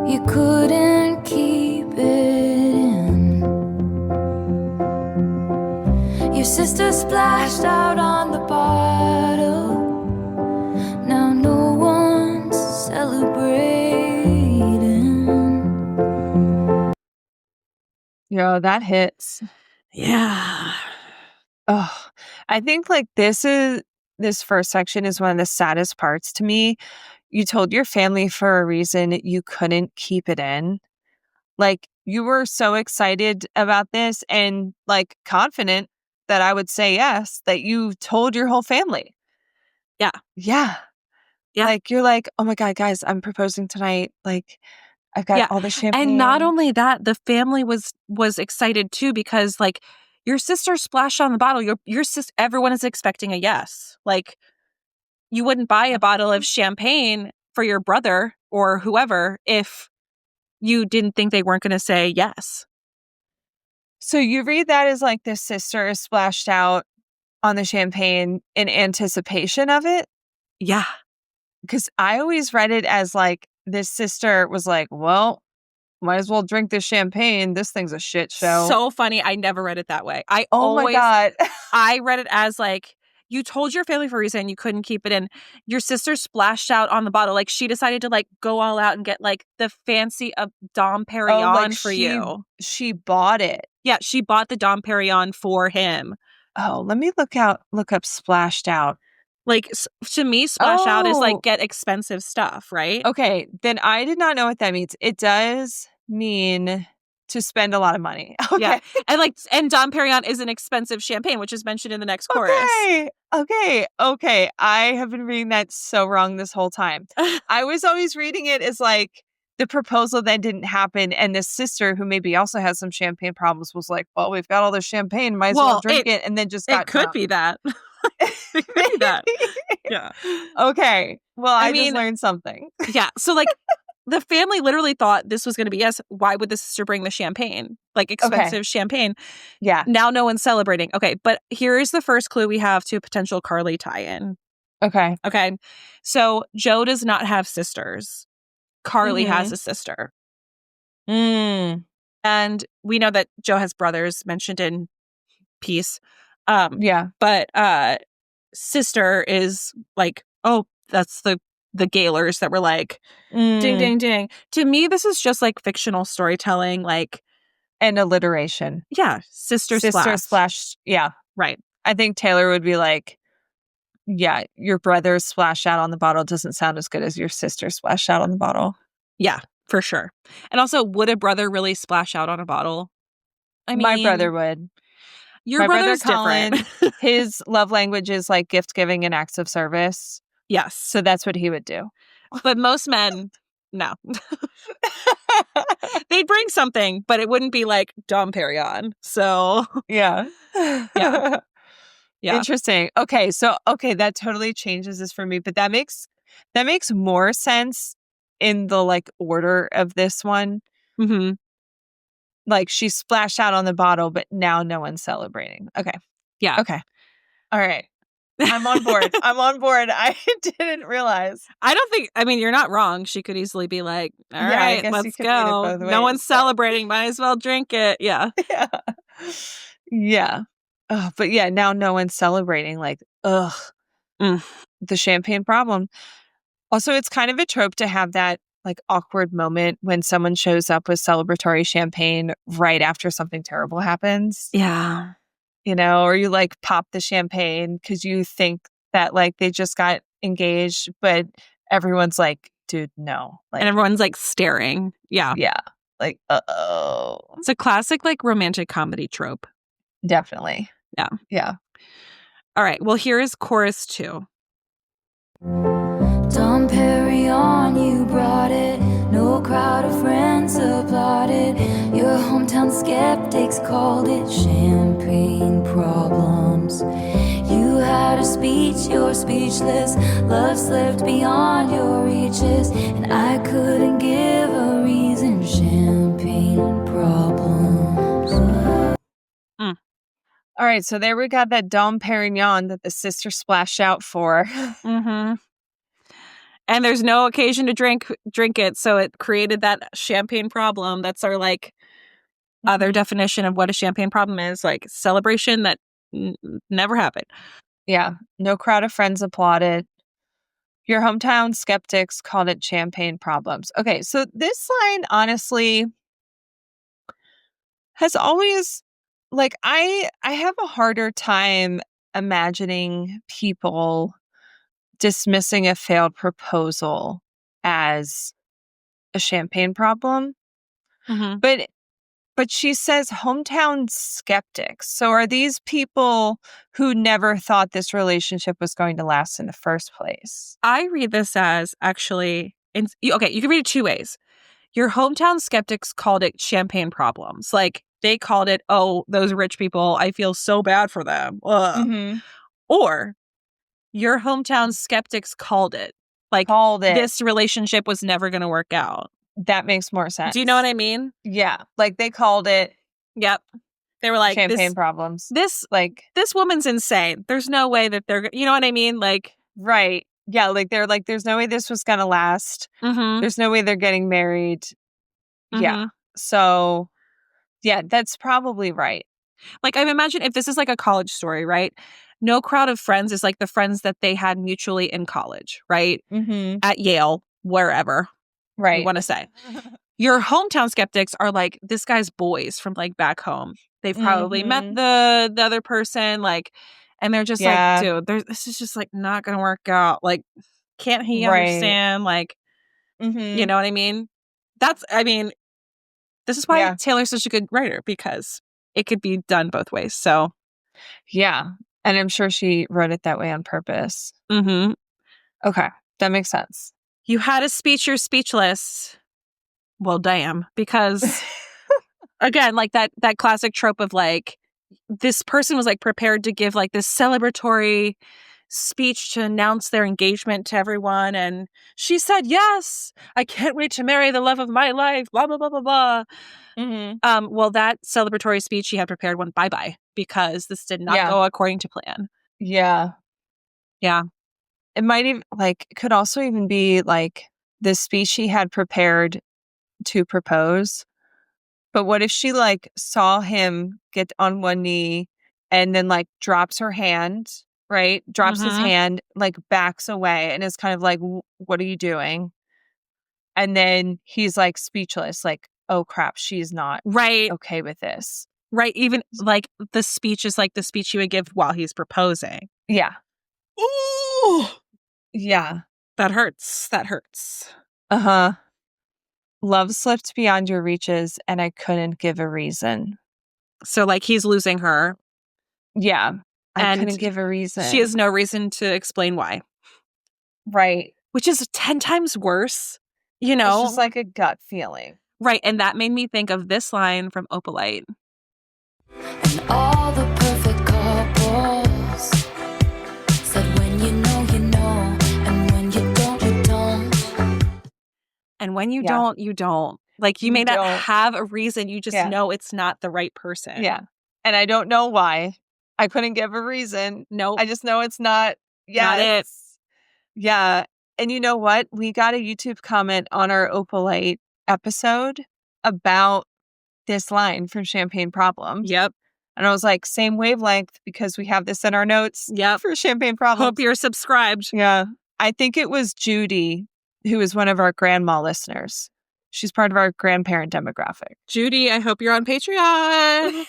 You couldn't keep it in. Your sister splashed out on the bottle. Now no one's celebrating. Yo, that hits. Yeah. Oh, I think like this first section is one of the saddest parts to me. You told your family for a reason you couldn't keep it in. Like you were so excited about this and like confident that I would say yes, that you told your whole family. Yeah. Yeah. Yeah. Like you're like, oh my God, guys, I'm proposing tonight. Like I've got all the champagne. And not only that, the family was excited too because like your sister splashed on the bottle. Your sister, everyone is expecting a yes. Like you wouldn't buy a bottle of champagne for your brother or whoever if you didn't think they weren't going to say yes. So you read that as like the sister is splashed out on the champagne in anticipation of it? Yeah. Because I always read it as like this sister was like, well, might as well drink this champagne. This thing's a shit show. So funny. I never read it that way. My God. I read it as like, you told your family for a reason you couldn't keep it in. Your sister splashed out on the bottle. Like she decided to like go all out and get like the fancy Dom Perignon for you. She bought it. Yeah, she bought the Dom Perignon for him. Oh, let me look up splashed out. Like to me, splash out is like get expensive stuff, right? Okay, then I did not know what that means. It does mean to spend a lot of money. Okay. Yeah. And Dom Perignon is an expensive champagne, which is mentioned in the next chorus. Okay. I have been reading that so wrong this whole time. I was always reading it as like the proposal then didn't happen, and the sister, who maybe also has some champagne problems, was like, well, we've got all this champagne, might as well drink it, and then just got drunk. Be that. It could be that. Yeah. Okay. Well, I just learned something. Yeah. So like the family literally thought this was going to be yes. Why would the sister bring the champagne? Like expensive champagne. Yeah. Now no one's celebrating. Okay. But here's the first clue we have to a potential Carly tie-in. Okay. So Joe does not have sisters. Carly has a sister. And we know that Joe has brothers mentioned in Peace. But sister is like, oh, that's the Gaylors that were like, ding, ding, ding. To me, this is just like fictional storytelling, like an alliteration. Yeah, sister splash. Yeah, right. I think Taylor would be like, yeah, your brother splash out on the bottle doesn't sound as good as your sister splash out on the bottle. Yeah, for sure. And also, would a brother really splash out on a bottle? I mean, my brother would. Your brother's Colin, different. His love language is like gift giving and acts of service. Yes. So that's what he would do. But most men, no. They'd bring something, but it wouldn't be like Dom Perignon. So yeah. Yeah. Interesting. Okay, so that totally changes this for me, but that makes more sense in the like order of this one. Mm-hmm. Like she splashed out on the bottle, but now no one's celebrating. Okay. Yeah. Okay. All right. I'm on board. I didn't realize. You're not wrong. She could easily be like, all right, let's go. No one's celebrating. Might as well drink it. Yeah. Yeah. Oh, but yeah, now no one's celebrating. Like, ugh. The champagne problem. Also, it's kind of a trope to have that like awkward moment when someone shows up with celebratory champagne right after something terrible happens. Yeah. Or you like pop the champagne because you think that like they just got engaged, but everyone's like, dude, no. Like, and everyone's like staring. Yeah. Yeah. Like, uh-oh. It's a classic like romantic comedy trope. Definitely. Yeah. Yeah. All right. Well, here is chorus 2. Dom Perignon, you brought it. No crowd of friends applauded. Your hometown skeptics called it champagne problems. You had a speech, you're speechless. Love slipped beyond your reaches, and I couldn't give a reason. Champagne problems. All right, so there we got that Dom Perignon that the sister splashed out for. Mm-hmm. And there's no occasion to drink it, so it created that champagne problem. That's our other definition of what a champagne problem is, like celebration that never happened. Yeah, no crowd of friends applauded. Your hometown skeptics called it champagne problems. Okay, so this line honestly has always I have a harder time imagining people dismissing a failed proposal as a champagne problem. Mm-hmm. But she says hometown skeptics. So are these people who never thought this relationship was going to last in the first place? I read this as actually, okay, you can read it two ways. Your hometown skeptics called it champagne problems. Like they called it, oh, those rich people, I feel so bad for them. Mm-hmm. Or your hometown skeptics called it. Like this relationship was never going to work out. That makes more sense. Do you know what I mean? Yeah. Like they called it. Yep. They were like champagne problems. This woman's insane. There's no way that they're, you know what I mean? Like, right. Yeah. Like they're like, there's no way this was going to last. Mm-hmm. There's no way they're getting married. Mm-hmm. Yeah. So yeah, that's probably right. Like I imagine if this is like a college story, right? No crowd of friends is like the friends that they had mutually in college, right? Mm-hmm. At Yale, wherever. Right. You want to say. Your hometown skeptics are like this guy's boys from like back home. They've probably met the other person, like, and they're just like, dude, this is just like not gonna work out. Like, can't he understand? Like, you know what I mean? This is why Taylor's such a good writer, because it could be done both ways. So yeah. And I'm sure she wrote it that way on purpose. Mm-hmm. Okay. That makes sense. You had a speech, you're speechless. Well, damn. Because again, like that classic trope of like, this person was like prepared to give like this celebratory speech to announce their engagement to everyone. And she said, yes, I can't wait to marry the love of my life, blah, blah, blah, blah, blah. Mm-hmm. Well, that celebratory speech she had prepared went bye-bye because this did not go according to plan. Yeah. Yeah. It might even could also even be like the speech she had prepared to propose. But what if she saw him get on one knee and then drops her hand, right? Drops his hand, backs away and is kind of like, what are you doing? And then he's speechless, oh crap, she's not okay with this. Right. Even the speech is like the speech you would give while he's proposing. Yeah. Ooh. Yeah. That hurts. That hurts. Uh-huh. Love slipped beyond your reaches and I couldn't give a reason. So he's losing her. Yeah. I couldn't give a reason. She has no reason to explain why. Right. Which is 10 times worse, you know? It's just like a gut feeling. Right. And that made me think of this line from Opalite. And all the perfect couples said when you know, and when you don't, you don't. And when you don't, you don't. You may not have a reason. You just know it's not the right person. Yeah. And I don't know why. I couldn't give a reason. No. I just know it's not. Yeah. Not it. Yeah. And you know what? We got a YouTube comment on our Opalite episode about this line from Champagne Problems. Yep. And I was like, same wavelength because we have this in our notes for Champagne Problems. Hope you're subscribed. Yeah. I think it was Judy, who is one of our grandma listeners. She's part of our grandparent demographic. Judy, I hope you're on Patreon.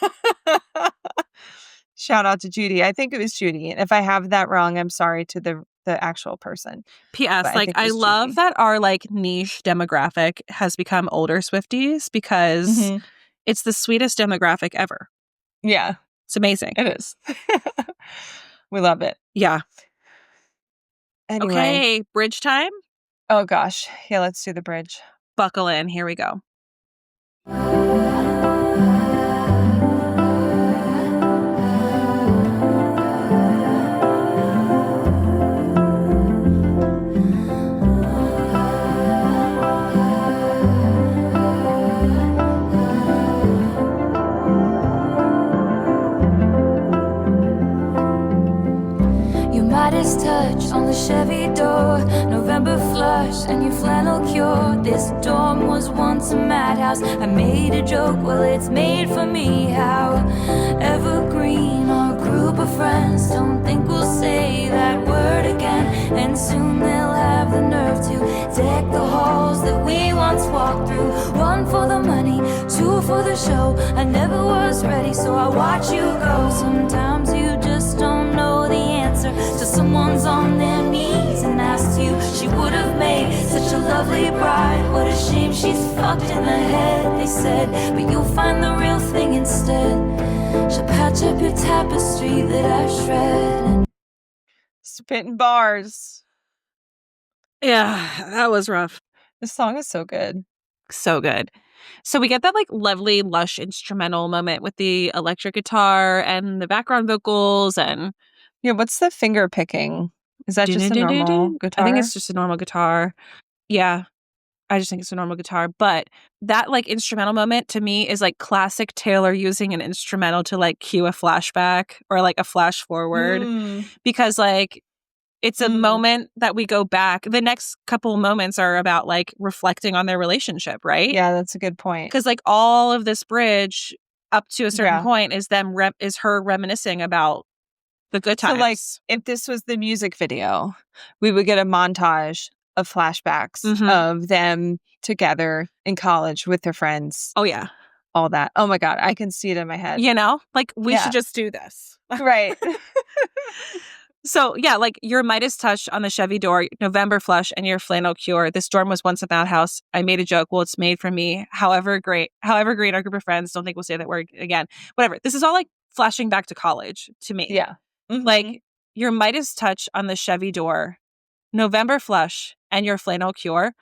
Shout out to Judy. I think it was Judy. And if I have that wrong, I'm sorry to the actual person. P.S. I love that our niche demographic has become older Swifties because it's the sweetest demographic ever. Yeah. It's amazing. It is. We love it. Yeah. Anyway. Okay, bridge time. Oh gosh. Yeah, let's do the bridge. Buckle in. Here we go. Midas touch on the Chevy door, November flush and your flannel cure. This dorm was once a madhouse. I made a joke, well it's made for me. How evergreen our group of friends. Don't think we'll say that word again. And soon they'll have the nerve to deck the halls that we once walked through. One for the money, two for the show. I never was ready, so I watch you go. Sometimes you just don't know the answer till someone's on their knees and asks you. She would have made such a lovely bride. What a shame she's fucked in the head, they said. But you'll find the real thing instead. She'll patch up your tapestry that I shred. Spitting bars. Yeah, that was rough. This song is so good. So good. So we get that like lovely, lush instrumental moment with the electric guitar and the background vocals and Yeah, what's the finger picking? Is that just a normal guitar? I think it's just a normal guitar. Yeah, I just think it's a normal guitar. But that like instrumental moment to me is like classic Taylor using an instrumental to like cue a flashback or like a flash forward. Because like it's a moment that we go back. The next couple moments are about like reflecting on their relationship, right? Yeah, that's a good point. Because like all of this bridge up to a certain point is them is her reminiscing about the good times. So like if this was the music video, we would get a montage of flashbacks of them together in college with their friends. Oh yeah. All that. Oh my God, I can see it in my head. You know, like we should just do this. Right. So yeah, like your Midas touch on the Chevy door, November flush, and your flannel cure. This dorm was once a madhouse. I made a joke. Well, it's made for me. However great our group of friends. Don't think we'll say that word again. Whatever. This is all like flashing back to college to me. Yeah. Like your Midas touch on the Chevy door, November flush, and your flannel cure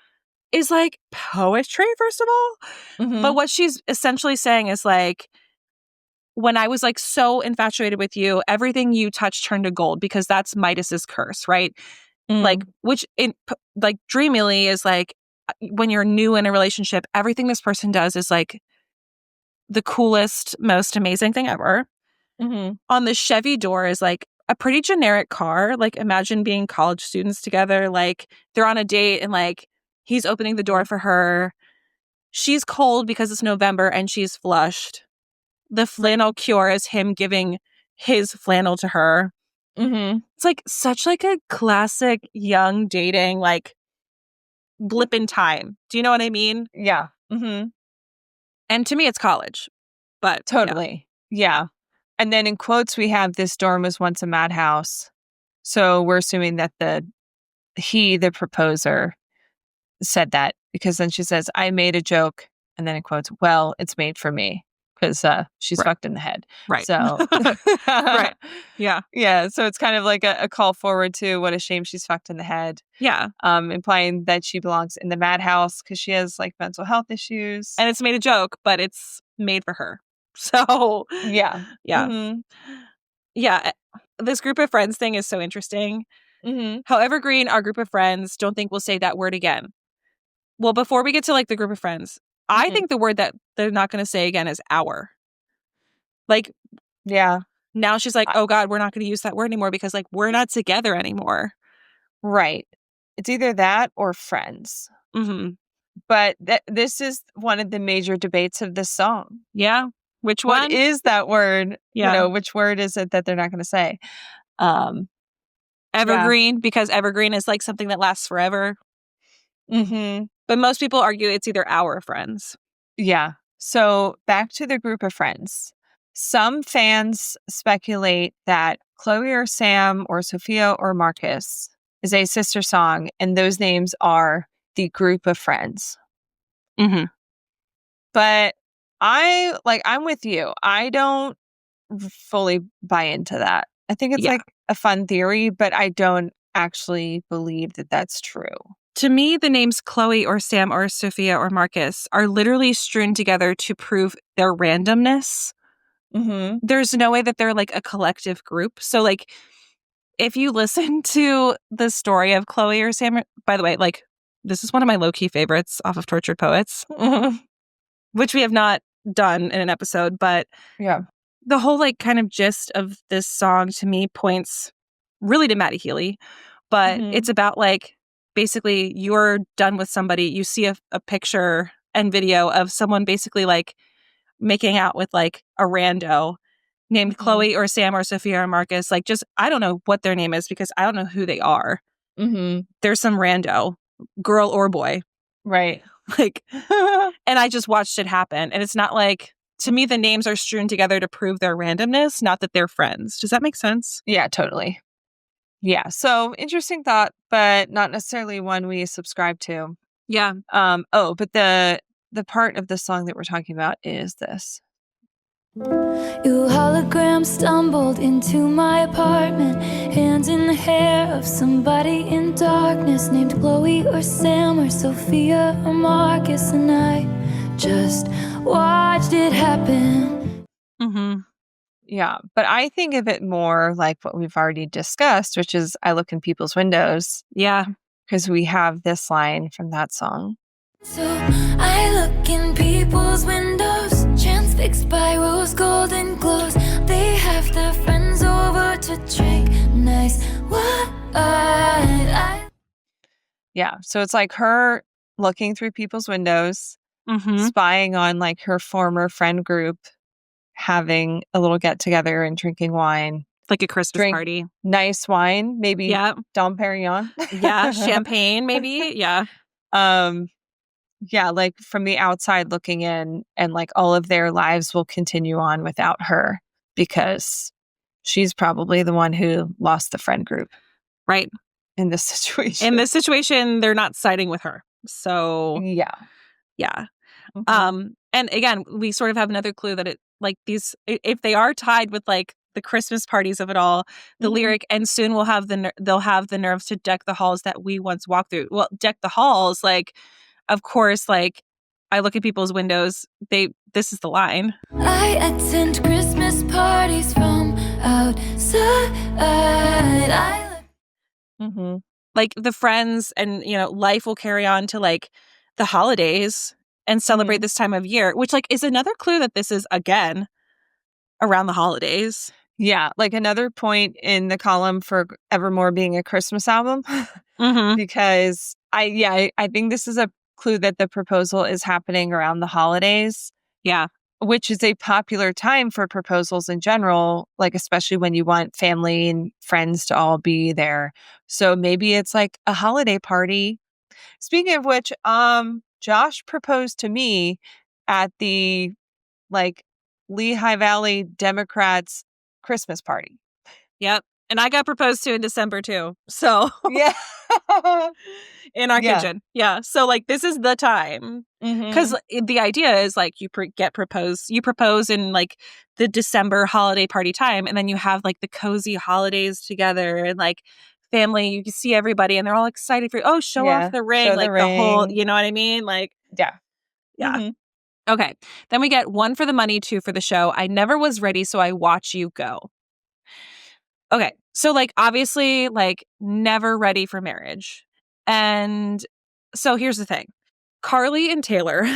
is like poetry, first of all. But what she's essentially saying is like, when I was like so infatuated with you, everything you touched turned to gold because that's Midas's curse, right? Like, which in like dreamily is like when you're new in a relationship, everything this person does is like the coolest, most amazing thing ever. On the Chevy door is like a pretty generic car. Like, imagine being college students together. Like, they're on a date and like he's opening the door for her. She's cold because it's November and she's flushed. The flannel cure is him giving his flannel to her. It's like such like a classic young dating like blip in time. Do you know what I mean? Yeah. And to me, it's college. But totally. Yeah. And then in quotes, we have this dorm was once a madhouse. So we're assuming that the proposer, said that because then she says, I made a joke. And then in quotes, well, it's made for me because she's fucked in the head. Right. So, right. Yeah. Yeah. So it's kind of like a call forward to what a shame she's fucked in the head. Yeah. Implying that she belongs in the madhouse because she has like mental health issues. And it's made a joke, but it's made for her. So, yeah. Yeah. Yeah. This group of friends thing is so interesting. However green our group of friends, don't think we'll say that word again. Well, before we get to like the group of friends, I think the word that they're not going to say again is our. Like, yeah. Now she's like, oh God, we're not going to use that word anymore because like we're not together anymore. Right. It's either that or friends. But this is one of the major debates of this song. Yeah. Which one? What is that word? Yeah. You know, which word is it that they're not going to say? Evergreen, because evergreen is like something that lasts forever. But most people argue it's either our friends. Yeah. So back to the group of friends. Some fans speculate that Chloe or Sam or Sophia or Marcus is a sister song, and those names are the group of friends. But I'm with you. I don't fully buy into that. I think it's like a fun theory, but I don't actually believe that that's true. To me, the names Chloe or Sam or Sophia or Marcus are literally strewn together to prove their randomness. Mm-hmm. There's no way that they're like a collective group. So like if you listen to the story of Chloe or Sam, by the way, like this is one of my low-key favorites off of Tortured Poets, which we have not done in an episode, but Yeah. the whole like kind of gist of this song to me points really to Maddie Healy, but it's about like basically you're done with somebody, you see a picture and video of someone basically like making out with like a rando named Chloe or Sam or Sophia or Marcus. Like just, I don't know what their name is because I don't know who they are. There's some rando, girl or boy. Right. Like, and I just watched it happen. And it's not like, to me, the names are strewn together to prove their randomness, not that they're friends. Does that make sense? Yeah, totally. Yeah. So interesting thought, but not necessarily one we subscribe to. Yeah. But the part of the song that we're talking about is this. Your hologram stumbled into my apartment, hands in the hair of somebody in darkness, named Chloe or Sam or Sophia or Marcus, and I just watched it happen. Yeah, but I think of it more like what we've already discussed, which is I look in people's windows. Yeah. Because we have this line from that song. So I look in people's windows, transfixed by rose golden glows. They have their friends over to drink nice wine. Yeah, so it's like her looking through people's windows, spying on like her former friend group, having a little get together and drinking wine. Like a Christmas party. Nice wine, maybe Dom Perignon. Yeah, champagne maybe. Yeah. Yeah, like from the outside looking in, and like all of their lives will continue on without her because she's probably the one who lost the friend group. Right. In this situation. In this situation, they're not siding with her. So yeah. And again, we sort of have another clue that it like these, if they are tied with like the Christmas parties of it all, the lyric, and soon they'll have the nerves to deck the halls that we once walked through. Well, deck the halls, like, of course, like I look at people's windows. This is the line. I attend Christmas parties from outside. Like the friends and, life will carry on to like the holidays and celebrate this time of year, which like is another clue that this is again around the holidays. Yeah, like another point in the column for Evermore being a Christmas album. Because I think this is a clue that the proposal is happening around the holidays. Yeah. Which is a popular time for proposals in general, like especially when you want family and friends to all be there. So maybe it's like a holiday party. Speaking of which, Josh proposed to me at the like Lehigh Valley Democrats Christmas party. Yep. And I got proposed to in December too. So yeah. In our kitchen. Yeah. So like this is the time. Because the idea is like you propose in like the December holiday party time, and then you have like the cozy holidays together and like family. You can see everybody and they're all excited for show off the ring, like the whole, you know what I mean? Like yeah. Okay. Then we get 1 for the money, 2 for the show. I never was ready, so I watch you go. Okay. So like obviously like never ready for marriage. And so here's the thing. Carly and Taylor.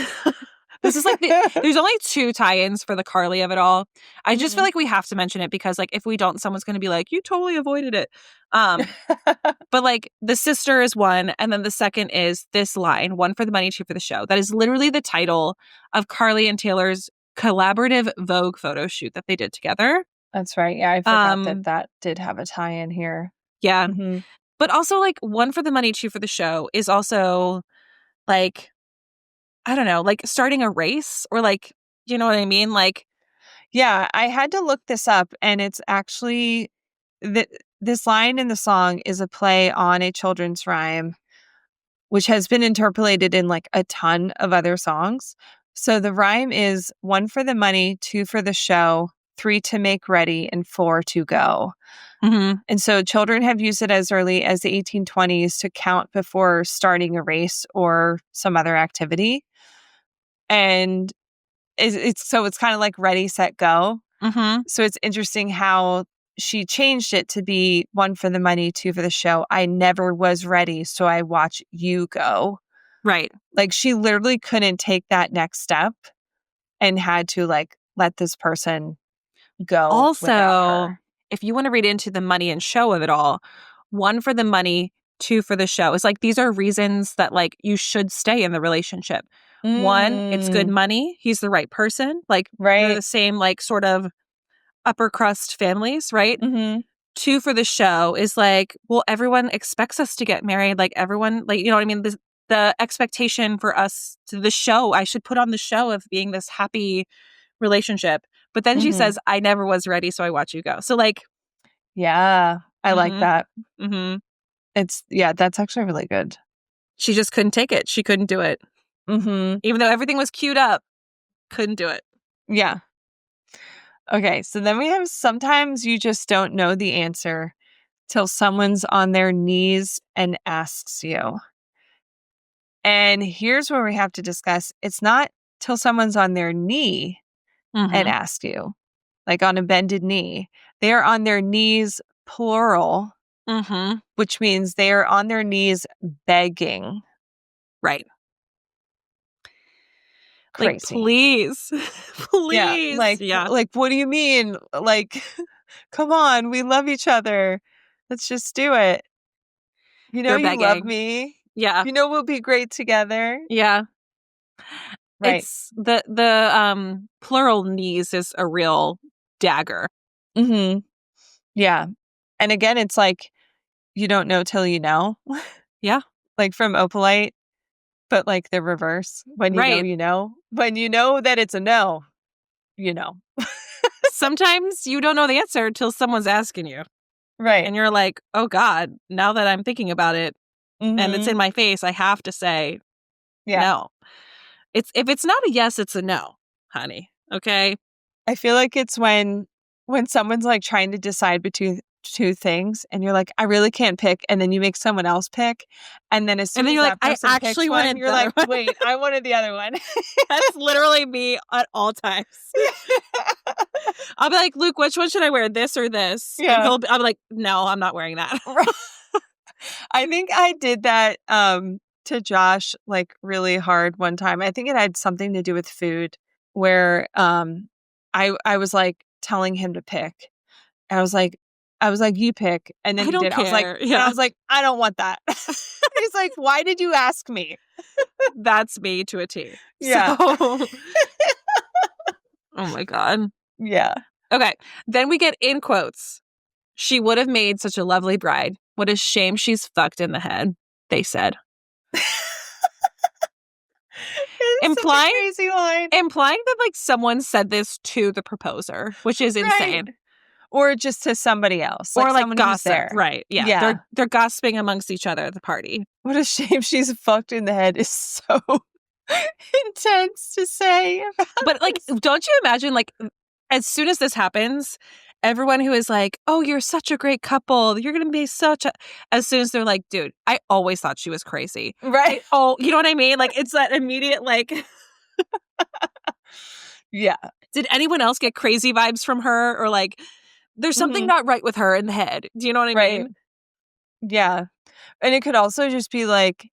This is like there's only 2 tie-ins for the Carly of it all. I just feel like we have to mention it because like if we don't, someone's going to be like, you totally avoided it. But like the sister is one, and then the second is this line, 1 for the money, 2 for the show. That is literally the title of Carly and Taylor's collaborative Vogue photo shoot that they did together. That's right. Yeah, I forgot that did have a tie-in here. Yeah. But also like 1 for the money, 2 for the show is also like, I don't know, like starting a race or like, you know what I mean? Like, yeah, I had to look this up, and it's actually this line in the song is a play on a children's rhyme, which has been interpolated in like a ton of other songs. So the rhyme is 1 for the money, 2 for the show, 3 to make ready, and 4 to go. Mm-hmm. And so children have used it as early as the 1820s to count before starting a race or some other activity. And it's kind of like ready, set, go. Mm-hmm. So it's interesting how she changed it to be 1 for the money, 2 for the show. I never was ready, so I watch you go. Right. Like she literally couldn't take that next step and had to like let this person go without Also, her. if you want to read into the money and show of it all, 1 for the money, 2 for the show. It's like these are reasons that like you should stay in the relationship. 1, it's good Mm, money. He's the right person. Like they're right. the same like sort of upper crust families, right? Mm-hmm. 2 for the show is like, well, everyone expects us to get married. Like everyone, like, you know what I mean? The expectation for us to the show, I should put on the show of being this happy relationship. But then she Mm-hmm. says, I never was ready, so I watch you go. So like, Yeah, I like mm-hmm, that. mm-hmm. That's actually really good. She just couldn't take it. She couldn't do it. Mm-hmm. Even though everything was queued up, couldn't do it. Yeah. Okay, so then we have sometimes you just don't know the answer till someone's on their knees and asks you. And here's where we have to discuss it's not till someone's on their knee and Mm-hmm. ask you, like on a bended knee. They are on their knees, plural, Mm-hmm. which means they are on their knees begging. Right. Like, Crazy. please. Yeah, Please. Yeah. like what do you mean? Like come on, we love each other. Let's just do it. You know They're you love begging. me. Yeah. You know we'll be great together. Yeah. Right. It's the plural knees is a real dagger. Mhm. Yeah. And again, it's like you don't know till you know. Yeah. Like from Opalite, but like the reverse. When Right. you know. When you know that it's a no, you know. Sometimes you don't know the answer until someone's asking you. Right. And you're like, oh God, now that I'm thinking about it and it's Mhm. in my face, I have to say Yeah. no. If it's not a yes, it's a no, honey. Okay. I feel like it's when someone's like trying to decide between two things and you're like, I really can't pick, and then you make someone else pick, and then as And soon then as you're like, that I person picks actually one, wanted you're the other like, one. wait, I wanted the other one. That's literally me at all times. I'll be like, Luke, which one should I wear? This or this? And Yeah. I'll be like, no, I'm not wearing that. Right. I think I did that to Josh like really hard one time. I think it had something to do with food where I was like telling him to pick. And I was like, you pick. And then I he don't did. care. And I Yeah. was like, I don't want that. He's like, why did you ask me? That's me to a T. Yeah. So, oh my God. Yeah. Okay. Then we get in quotes. She would have made such a lovely bride. What a shame she's fucked in the head, they said. It's such a Implying crazy line. that like someone said this to the proposer, which is insane. Right. Or just to somebody else. Or like someone who's gossip. there. Right. Yeah. Yeah. They're gossiping amongst each other at the party. What a shame she's fucked in the head is so intense to say. But like, don't you imagine like as soon as this happens, everyone who is like, oh, you're such a great couple. You're going to be such a, as soon as they're like, dude, I always thought she was crazy. Right. Oh, you know what I mean? Like it's that immediate, like, Yeah. did anyone else get crazy vibes from her? Or like, there's something Mhm. not right with her in the head. Do you know what I Right. mean? Yeah. And it could also just be like,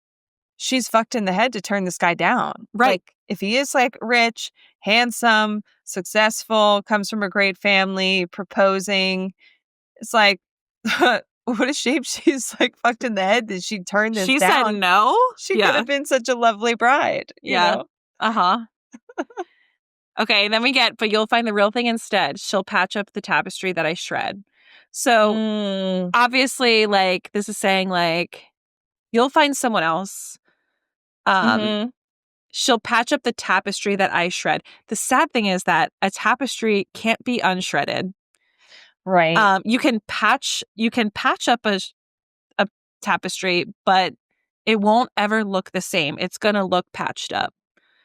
she's fucked in the head to turn this guy down. Right. Like, if he is like rich, handsome, successful, comes from a great family, proposing, it's like, what a shame she's like fucked in the head that she turned this She down. said no. She could have been such a lovely bride. Yeah. You know? Uh-huh. Okay, then we get, but you'll find the real thing instead. She'll patch up the tapestry that I shred. So Mm. obviously, like, this is saying, like, you'll find someone else. Mhm. She'll patch up the tapestry that I shred. The sad thing is that a tapestry can't be unshredded. Right. You can patch up a tapestry, but it won't ever look the same. It's gonna look patched up.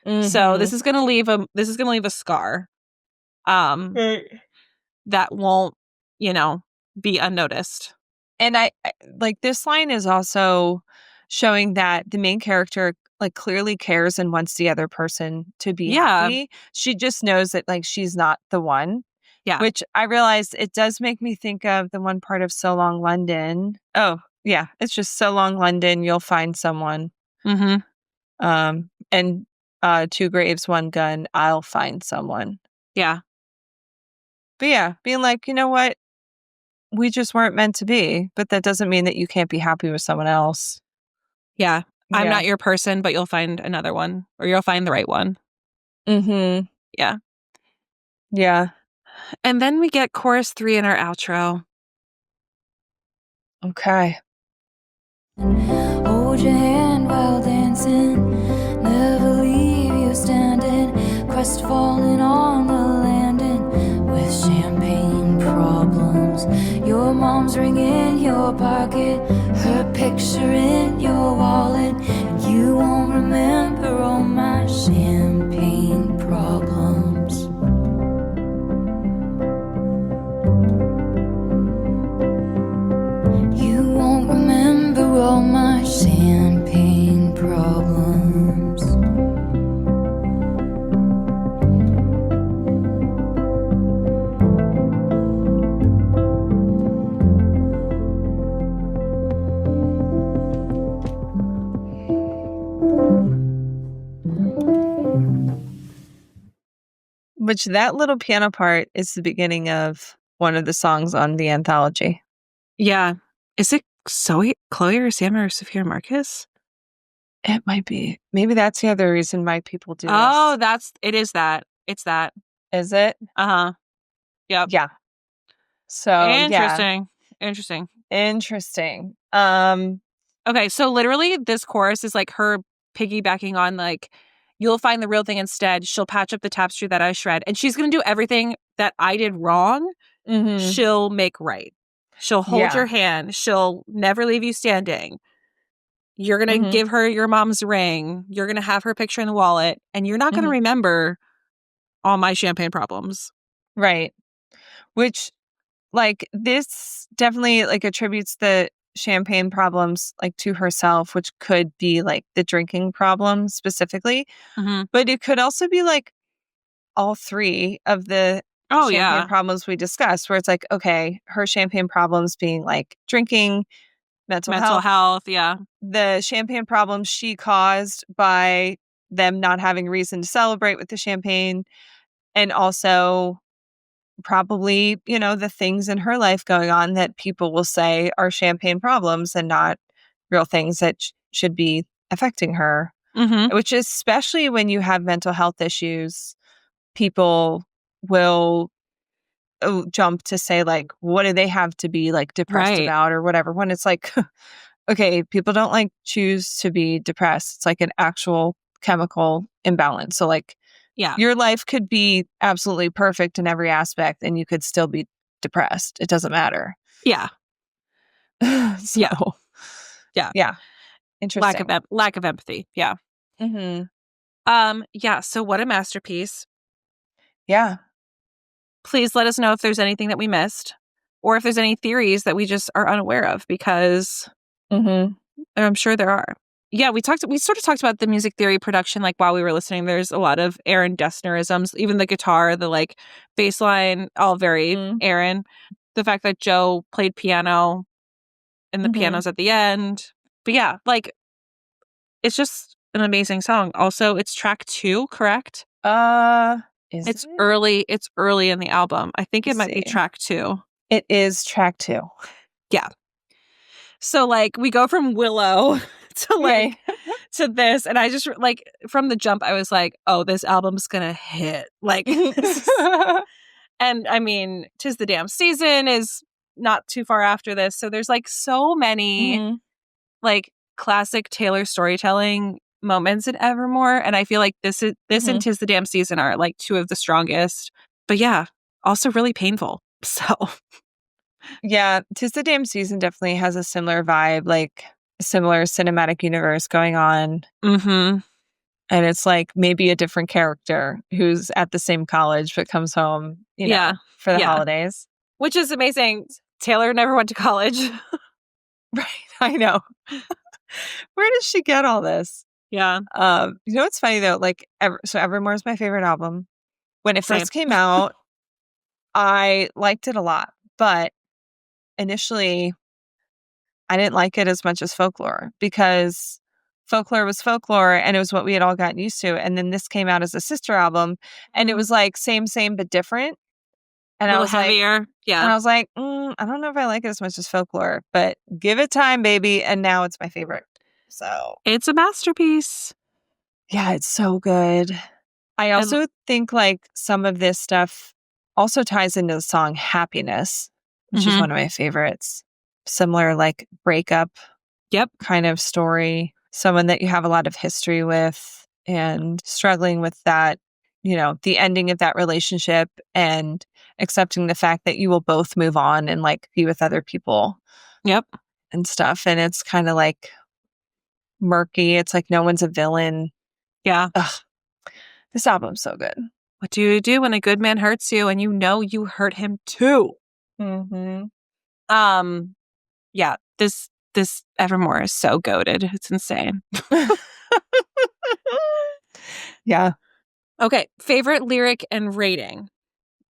So Mhm. this is gonna leave a scar. Right. that won't, be unnoticed. And I like this line is also showing that the main character like clearly cares and wants the other person to be Yeah. happy. She just knows that like she's not the one. Yeah. Which I realized it does make me think of the one part of So Long London. Oh, yeah. It's just So Long London, you'll find someone. Mm-hmm. And Two Graves, One Gun, I'll find someone. Yeah. But yeah, being like, you know what? We just weren't meant to be, but that doesn't mean that you can't be happy with someone else. Yeah. I'm Yeah. not your person, but you'll find another one, or you'll find the right one. Mm-hmm. Yeah. Yeah. And then we get chorus 3 in our outro. Okay. Hold your hand while dancing, never leave you standing, crestfallen on the landing with champagne problems. Your mom's ring in your pocket, her picture in your wallet, and you won't remember all my champagne problems. You won't remember all my champagne problems. Which that little piano part is the beginning of one of the songs on the anthology. Yeah. Is it Chloe or Sam or Sophia Marcus? It might be. Maybe that's the other reason why people do Oh, this. it is that. It's that. Is it? Uh-huh. Yep. Yeah. So Interesting. Interesting. Okay, so literally this chorus is like her piggybacking on like, you'll find the real thing instead. She'll patch up the tapestry that I shred. And she's going to do everything that I did wrong. mhm. She'll make right. She'll hold Yeah. your hand. She'll never leave you standing. You're going to Mhm. give her your mom's ring. You're going to have her picture in the wallet. And you're not going to Mhm. remember all my champagne problems. Right. Which like this definitely like attributes the champagne problems like to herself, which could be like the drinking problem specifically, Mm-hmm. but it could also be like all three of the Oh, champagne yeah. problems we discussed, where it's like, okay, her champagne problems being like drinking, mental Mental health, health. Yeah. the champagne problems she caused by them not having reason to celebrate with the champagne, and also probably, the things in her life going on that people will say are champagne problems and not real things that should be affecting her, Mm-hmm. which is especially when you have mental health issues, people will jump to say like, what do they have to be like depressed Right. about or whatever, when it's like, okay, people don't like choose to be depressed. It's like an actual chemical imbalance. So like Yeah. your life could be absolutely perfect in every aspect and you could still be depressed. It doesn't matter. Yeah. So Yeah. yeah. Interesting. Lack of empathy. Yeah. Mm-hmm. Yeah, so what a masterpiece. Yeah. Please let us know if there's anything that we missed or if there's any theories that we just are unaware of, because Mm-hmm. I'm sure there are. Yeah, we sort of talked about the music theory production like while we were listening. There's a lot of Aaron Dessnerisms, even the guitar, the like bass line, all very Aaron. The fact that Joe played piano and the piano's at the end. But yeah, like it's just an amazing song. Also, it's track 2, correct? Is it? It's early in the album. I think it might be track 2. It is track 2. Yeah. So like we go from Willow to like to this, and I just like from the jump I was like, oh, this album's gonna hit. Like and I mean, 'Tis the Damn Season is not too far after this. So there's like so many like classic Taylor storytelling moments in Evermore, and I feel like this and 'Tis the Damn Season are like 2 of the strongest. But yeah, also really painful. So Yeah, 'Tis the Damn Season definitely has a similar vibe, like a similar cinematic universe going on. mm-hmm. And it's like maybe a different character who's at the same college but comes home, for the holidays. Which is amazing. Taylor never went to college. Right. I know. Where does she get all this? Yeah. What's funny though? Like, so Evermore is my favorite album. When it Same. first came out, I liked it a lot, but initially I didn't like it as much as Folklore because Folklore was Folklore and it was what we had all gotten used to. And then this came out as a sister album and it was like same, but different. And I was heavier. like, and I was like, I don't know if I like it as much as Folklore, but give it time, baby. And now it's my favorite. So it's a masterpiece. Yeah, it's so good. I also think like some of this stuff also ties into the song Happiness, which is one of my favorites. Similar like breakup kind of story. Someone that you have a lot of history with and struggling with that, the ending of that relationship and accepting the fact that you will both move on and like be with other people. And stuff. And it's kind of like murky. It's like no one's a villain. Yeah. Ugh. This album's so good. What do you do when a good man hurts you and you know you hurt him too? Yeah, this Evermore is so goated. It's insane. Yeah. Okay, favorite lyric and rating.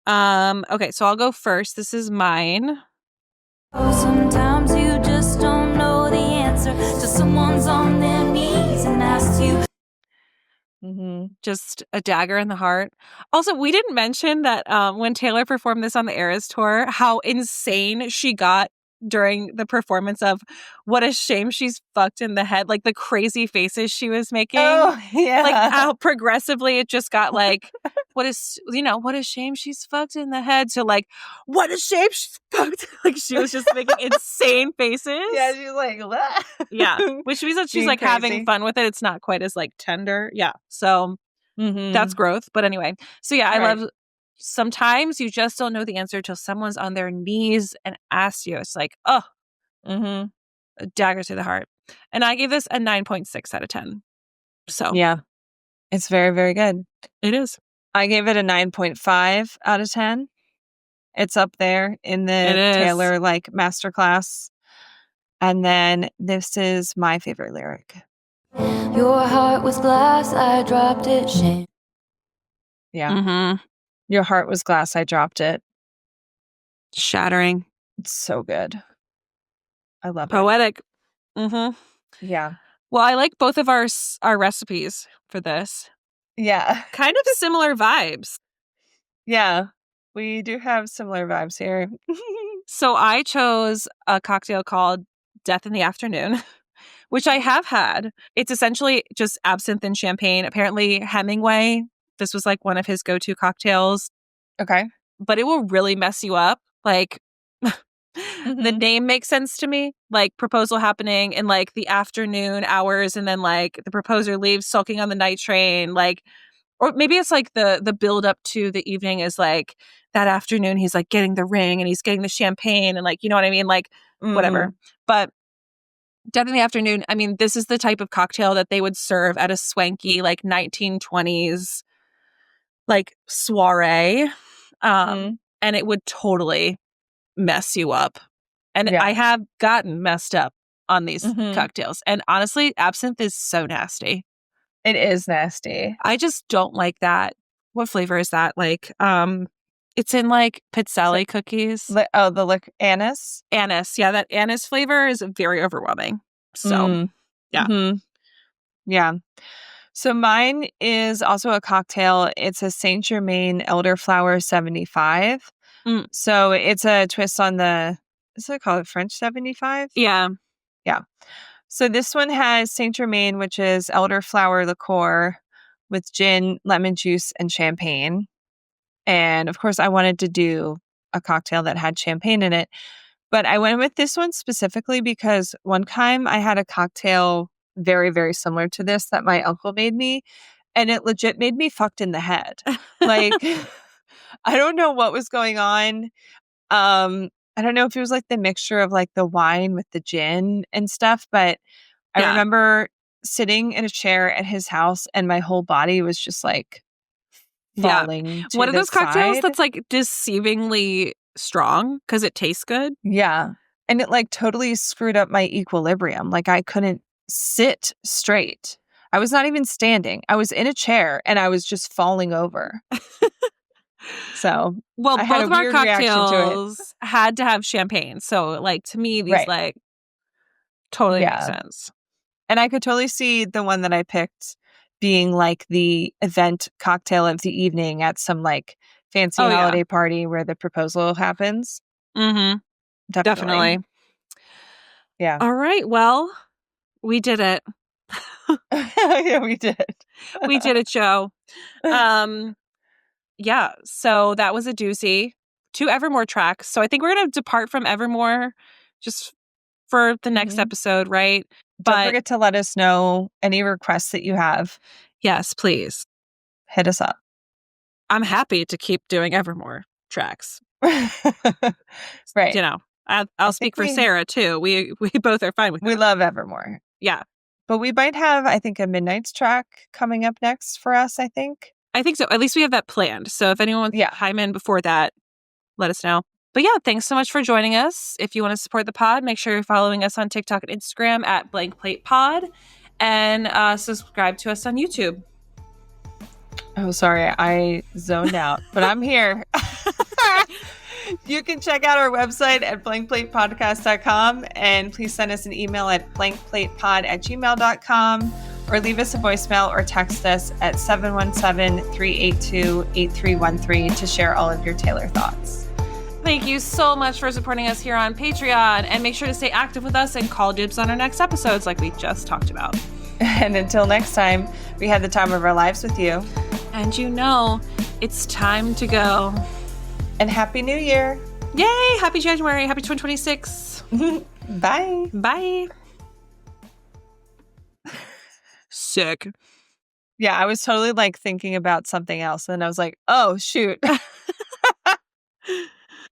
Okay, so I'll go first. This is mine. Sometimes you just don't know the answer till someone's on their knees and asks you. Just a dagger in the heart. Also, we didn't mention that when Taylor performed this on the Eras tour, how insane she got during the performance of What a Shame She's Fucked in the Head, like the crazy faces she was making. Oh, yeah. Like how progressively it just got like, what a shame she's fucked in the head to like, what a shame she's fucked. Like she was just making insane faces. Yeah, she's like, what? Yeah. Which means that she's like having fun with it. It's not quite as like tender. Yeah. So that's growth. But anyway. So yeah, I love sometimes you just don't know the answer till someone's on their knees and asks you. It's like, a dagger to the heart. And I gave this a 9.6 out of 10. So yeah, it's very, very good. It is. I gave it a 9.5 out of 10. It's up there in the Taylor like masterclass. And then this is my favorite lyric. Your heart was glass, I dropped it. Shame. Yeah. Your heart was glass, I dropped it. Shattering. It's so good. I love it. Poetic. Yeah. Well, I like both of our recipes for this. Yeah. Kind of similar vibes. Yeah. We do have similar vibes here. So I chose a cocktail called Death in the Afternoon, which I have had. It's essentially just absinthe and champagne. Apparently Hemingway, this was like one of his go-to cocktails. Okay. But it will really mess you up. Like the name makes sense to me. Like proposal happening in like the afternoon hours and then like the proposer leaves sulking on the night train. Like, or maybe it's like the build up to the evening is like that afternoon he's like getting the ring and he's getting the champagne and like, you know what I mean? Like whatever. But Death in the Afternoon, I mean, this is the type of cocktail that they would serve at a swanky like 1920s like soiree. And it would totally mess you up. And I have gotten messed up on these cocktails. And honestly, absinthe is so nasty. It is nasty. I just don't like that. What flavor is that? Like, it's in like Pizzelle cookies. The anise? Anise. Yeah, that anise flavor is very overwhelming. So, yeah. Yeah. So mine is also a cocktail. It's a Saint Germain Elderflower 75. So it's a twist on is it called French 75? Yeah. Yeah. So this one has Saint Germain, which is elderflower liqueur with gin, lemon juice, and champagne. And of course, I wanted to do a cocktail that had champagne in it. But I went with this one specifically because one time I had a cocktail very, very similar to this that my uncle made me. And it legit made me fucked in the head. Like, I don't know what was going on. I don't know if it was like the mixture of like the wine with the gin and stuff, but I remember sitting in a chair at his house and my whole body was just like falling to One of the those cocktails side. that's like deceivingly strong because it tastes good. Yeah. And it like totally screwed up my equilibrium. Like I couldn't sit straight. I was not even standing. I was in a chair and I was just falling over. So Well, I had both a of our weird reaction to it. cocktails had to have champagne. So, like, to me, these Right. like totally make Yeah. sense. And I could totally see the one that I picked being like the event cocktail of the evening at some like fancy Oh, yeah. holiday party where the proposal happens. Mm-hmm. Definitely. Yeah. All right. Well, we did it. Yeah, we did. We did it, Joe. Yeah. So that was a doozy. 2 Evermore tracks. So I think we're going to depart from Evermore just for the next Mhm. episode, right? Don't But forget to let us know any requests that you have. yes, please. Hit us up. I'm happy to keep doing Evermore tracks. Right. You know, I'll speak for Sara too. We both are fine with We that. love Evermore. Yeah. But we might have, I think, a Midnight's track coming up next for us, I think. I think so. At least we have that planned. So if anyone wants to chime in before that, let us know. But yeah, thanks so much for joining us. If you want to support the pod, make sure you're following us on TikTok and Instagram at Blank Plate Pod, and subscribe to us on YouTube. Oh, sorry. I zoned out, but I'm here. You can check out our website at blankplatepodcast.com, and please send us an email at blankplatepod@gmail.com, or leave us a voicemail or text us at 717-382-8313 to share all of your Taylor thoughts. Thank you so much for supporting us here on Patreon, and make sure to stay active with us and call dibs on our next episodes like we just talked about. And until next time, we had the time of our lives with you. And you know, it's time to go. And Happy New Year. Yay! Happy January. Happy 2026. Bye. Bye. Sick. Yeah, I was totally like thinking about something else, and I was like, oh, shoot.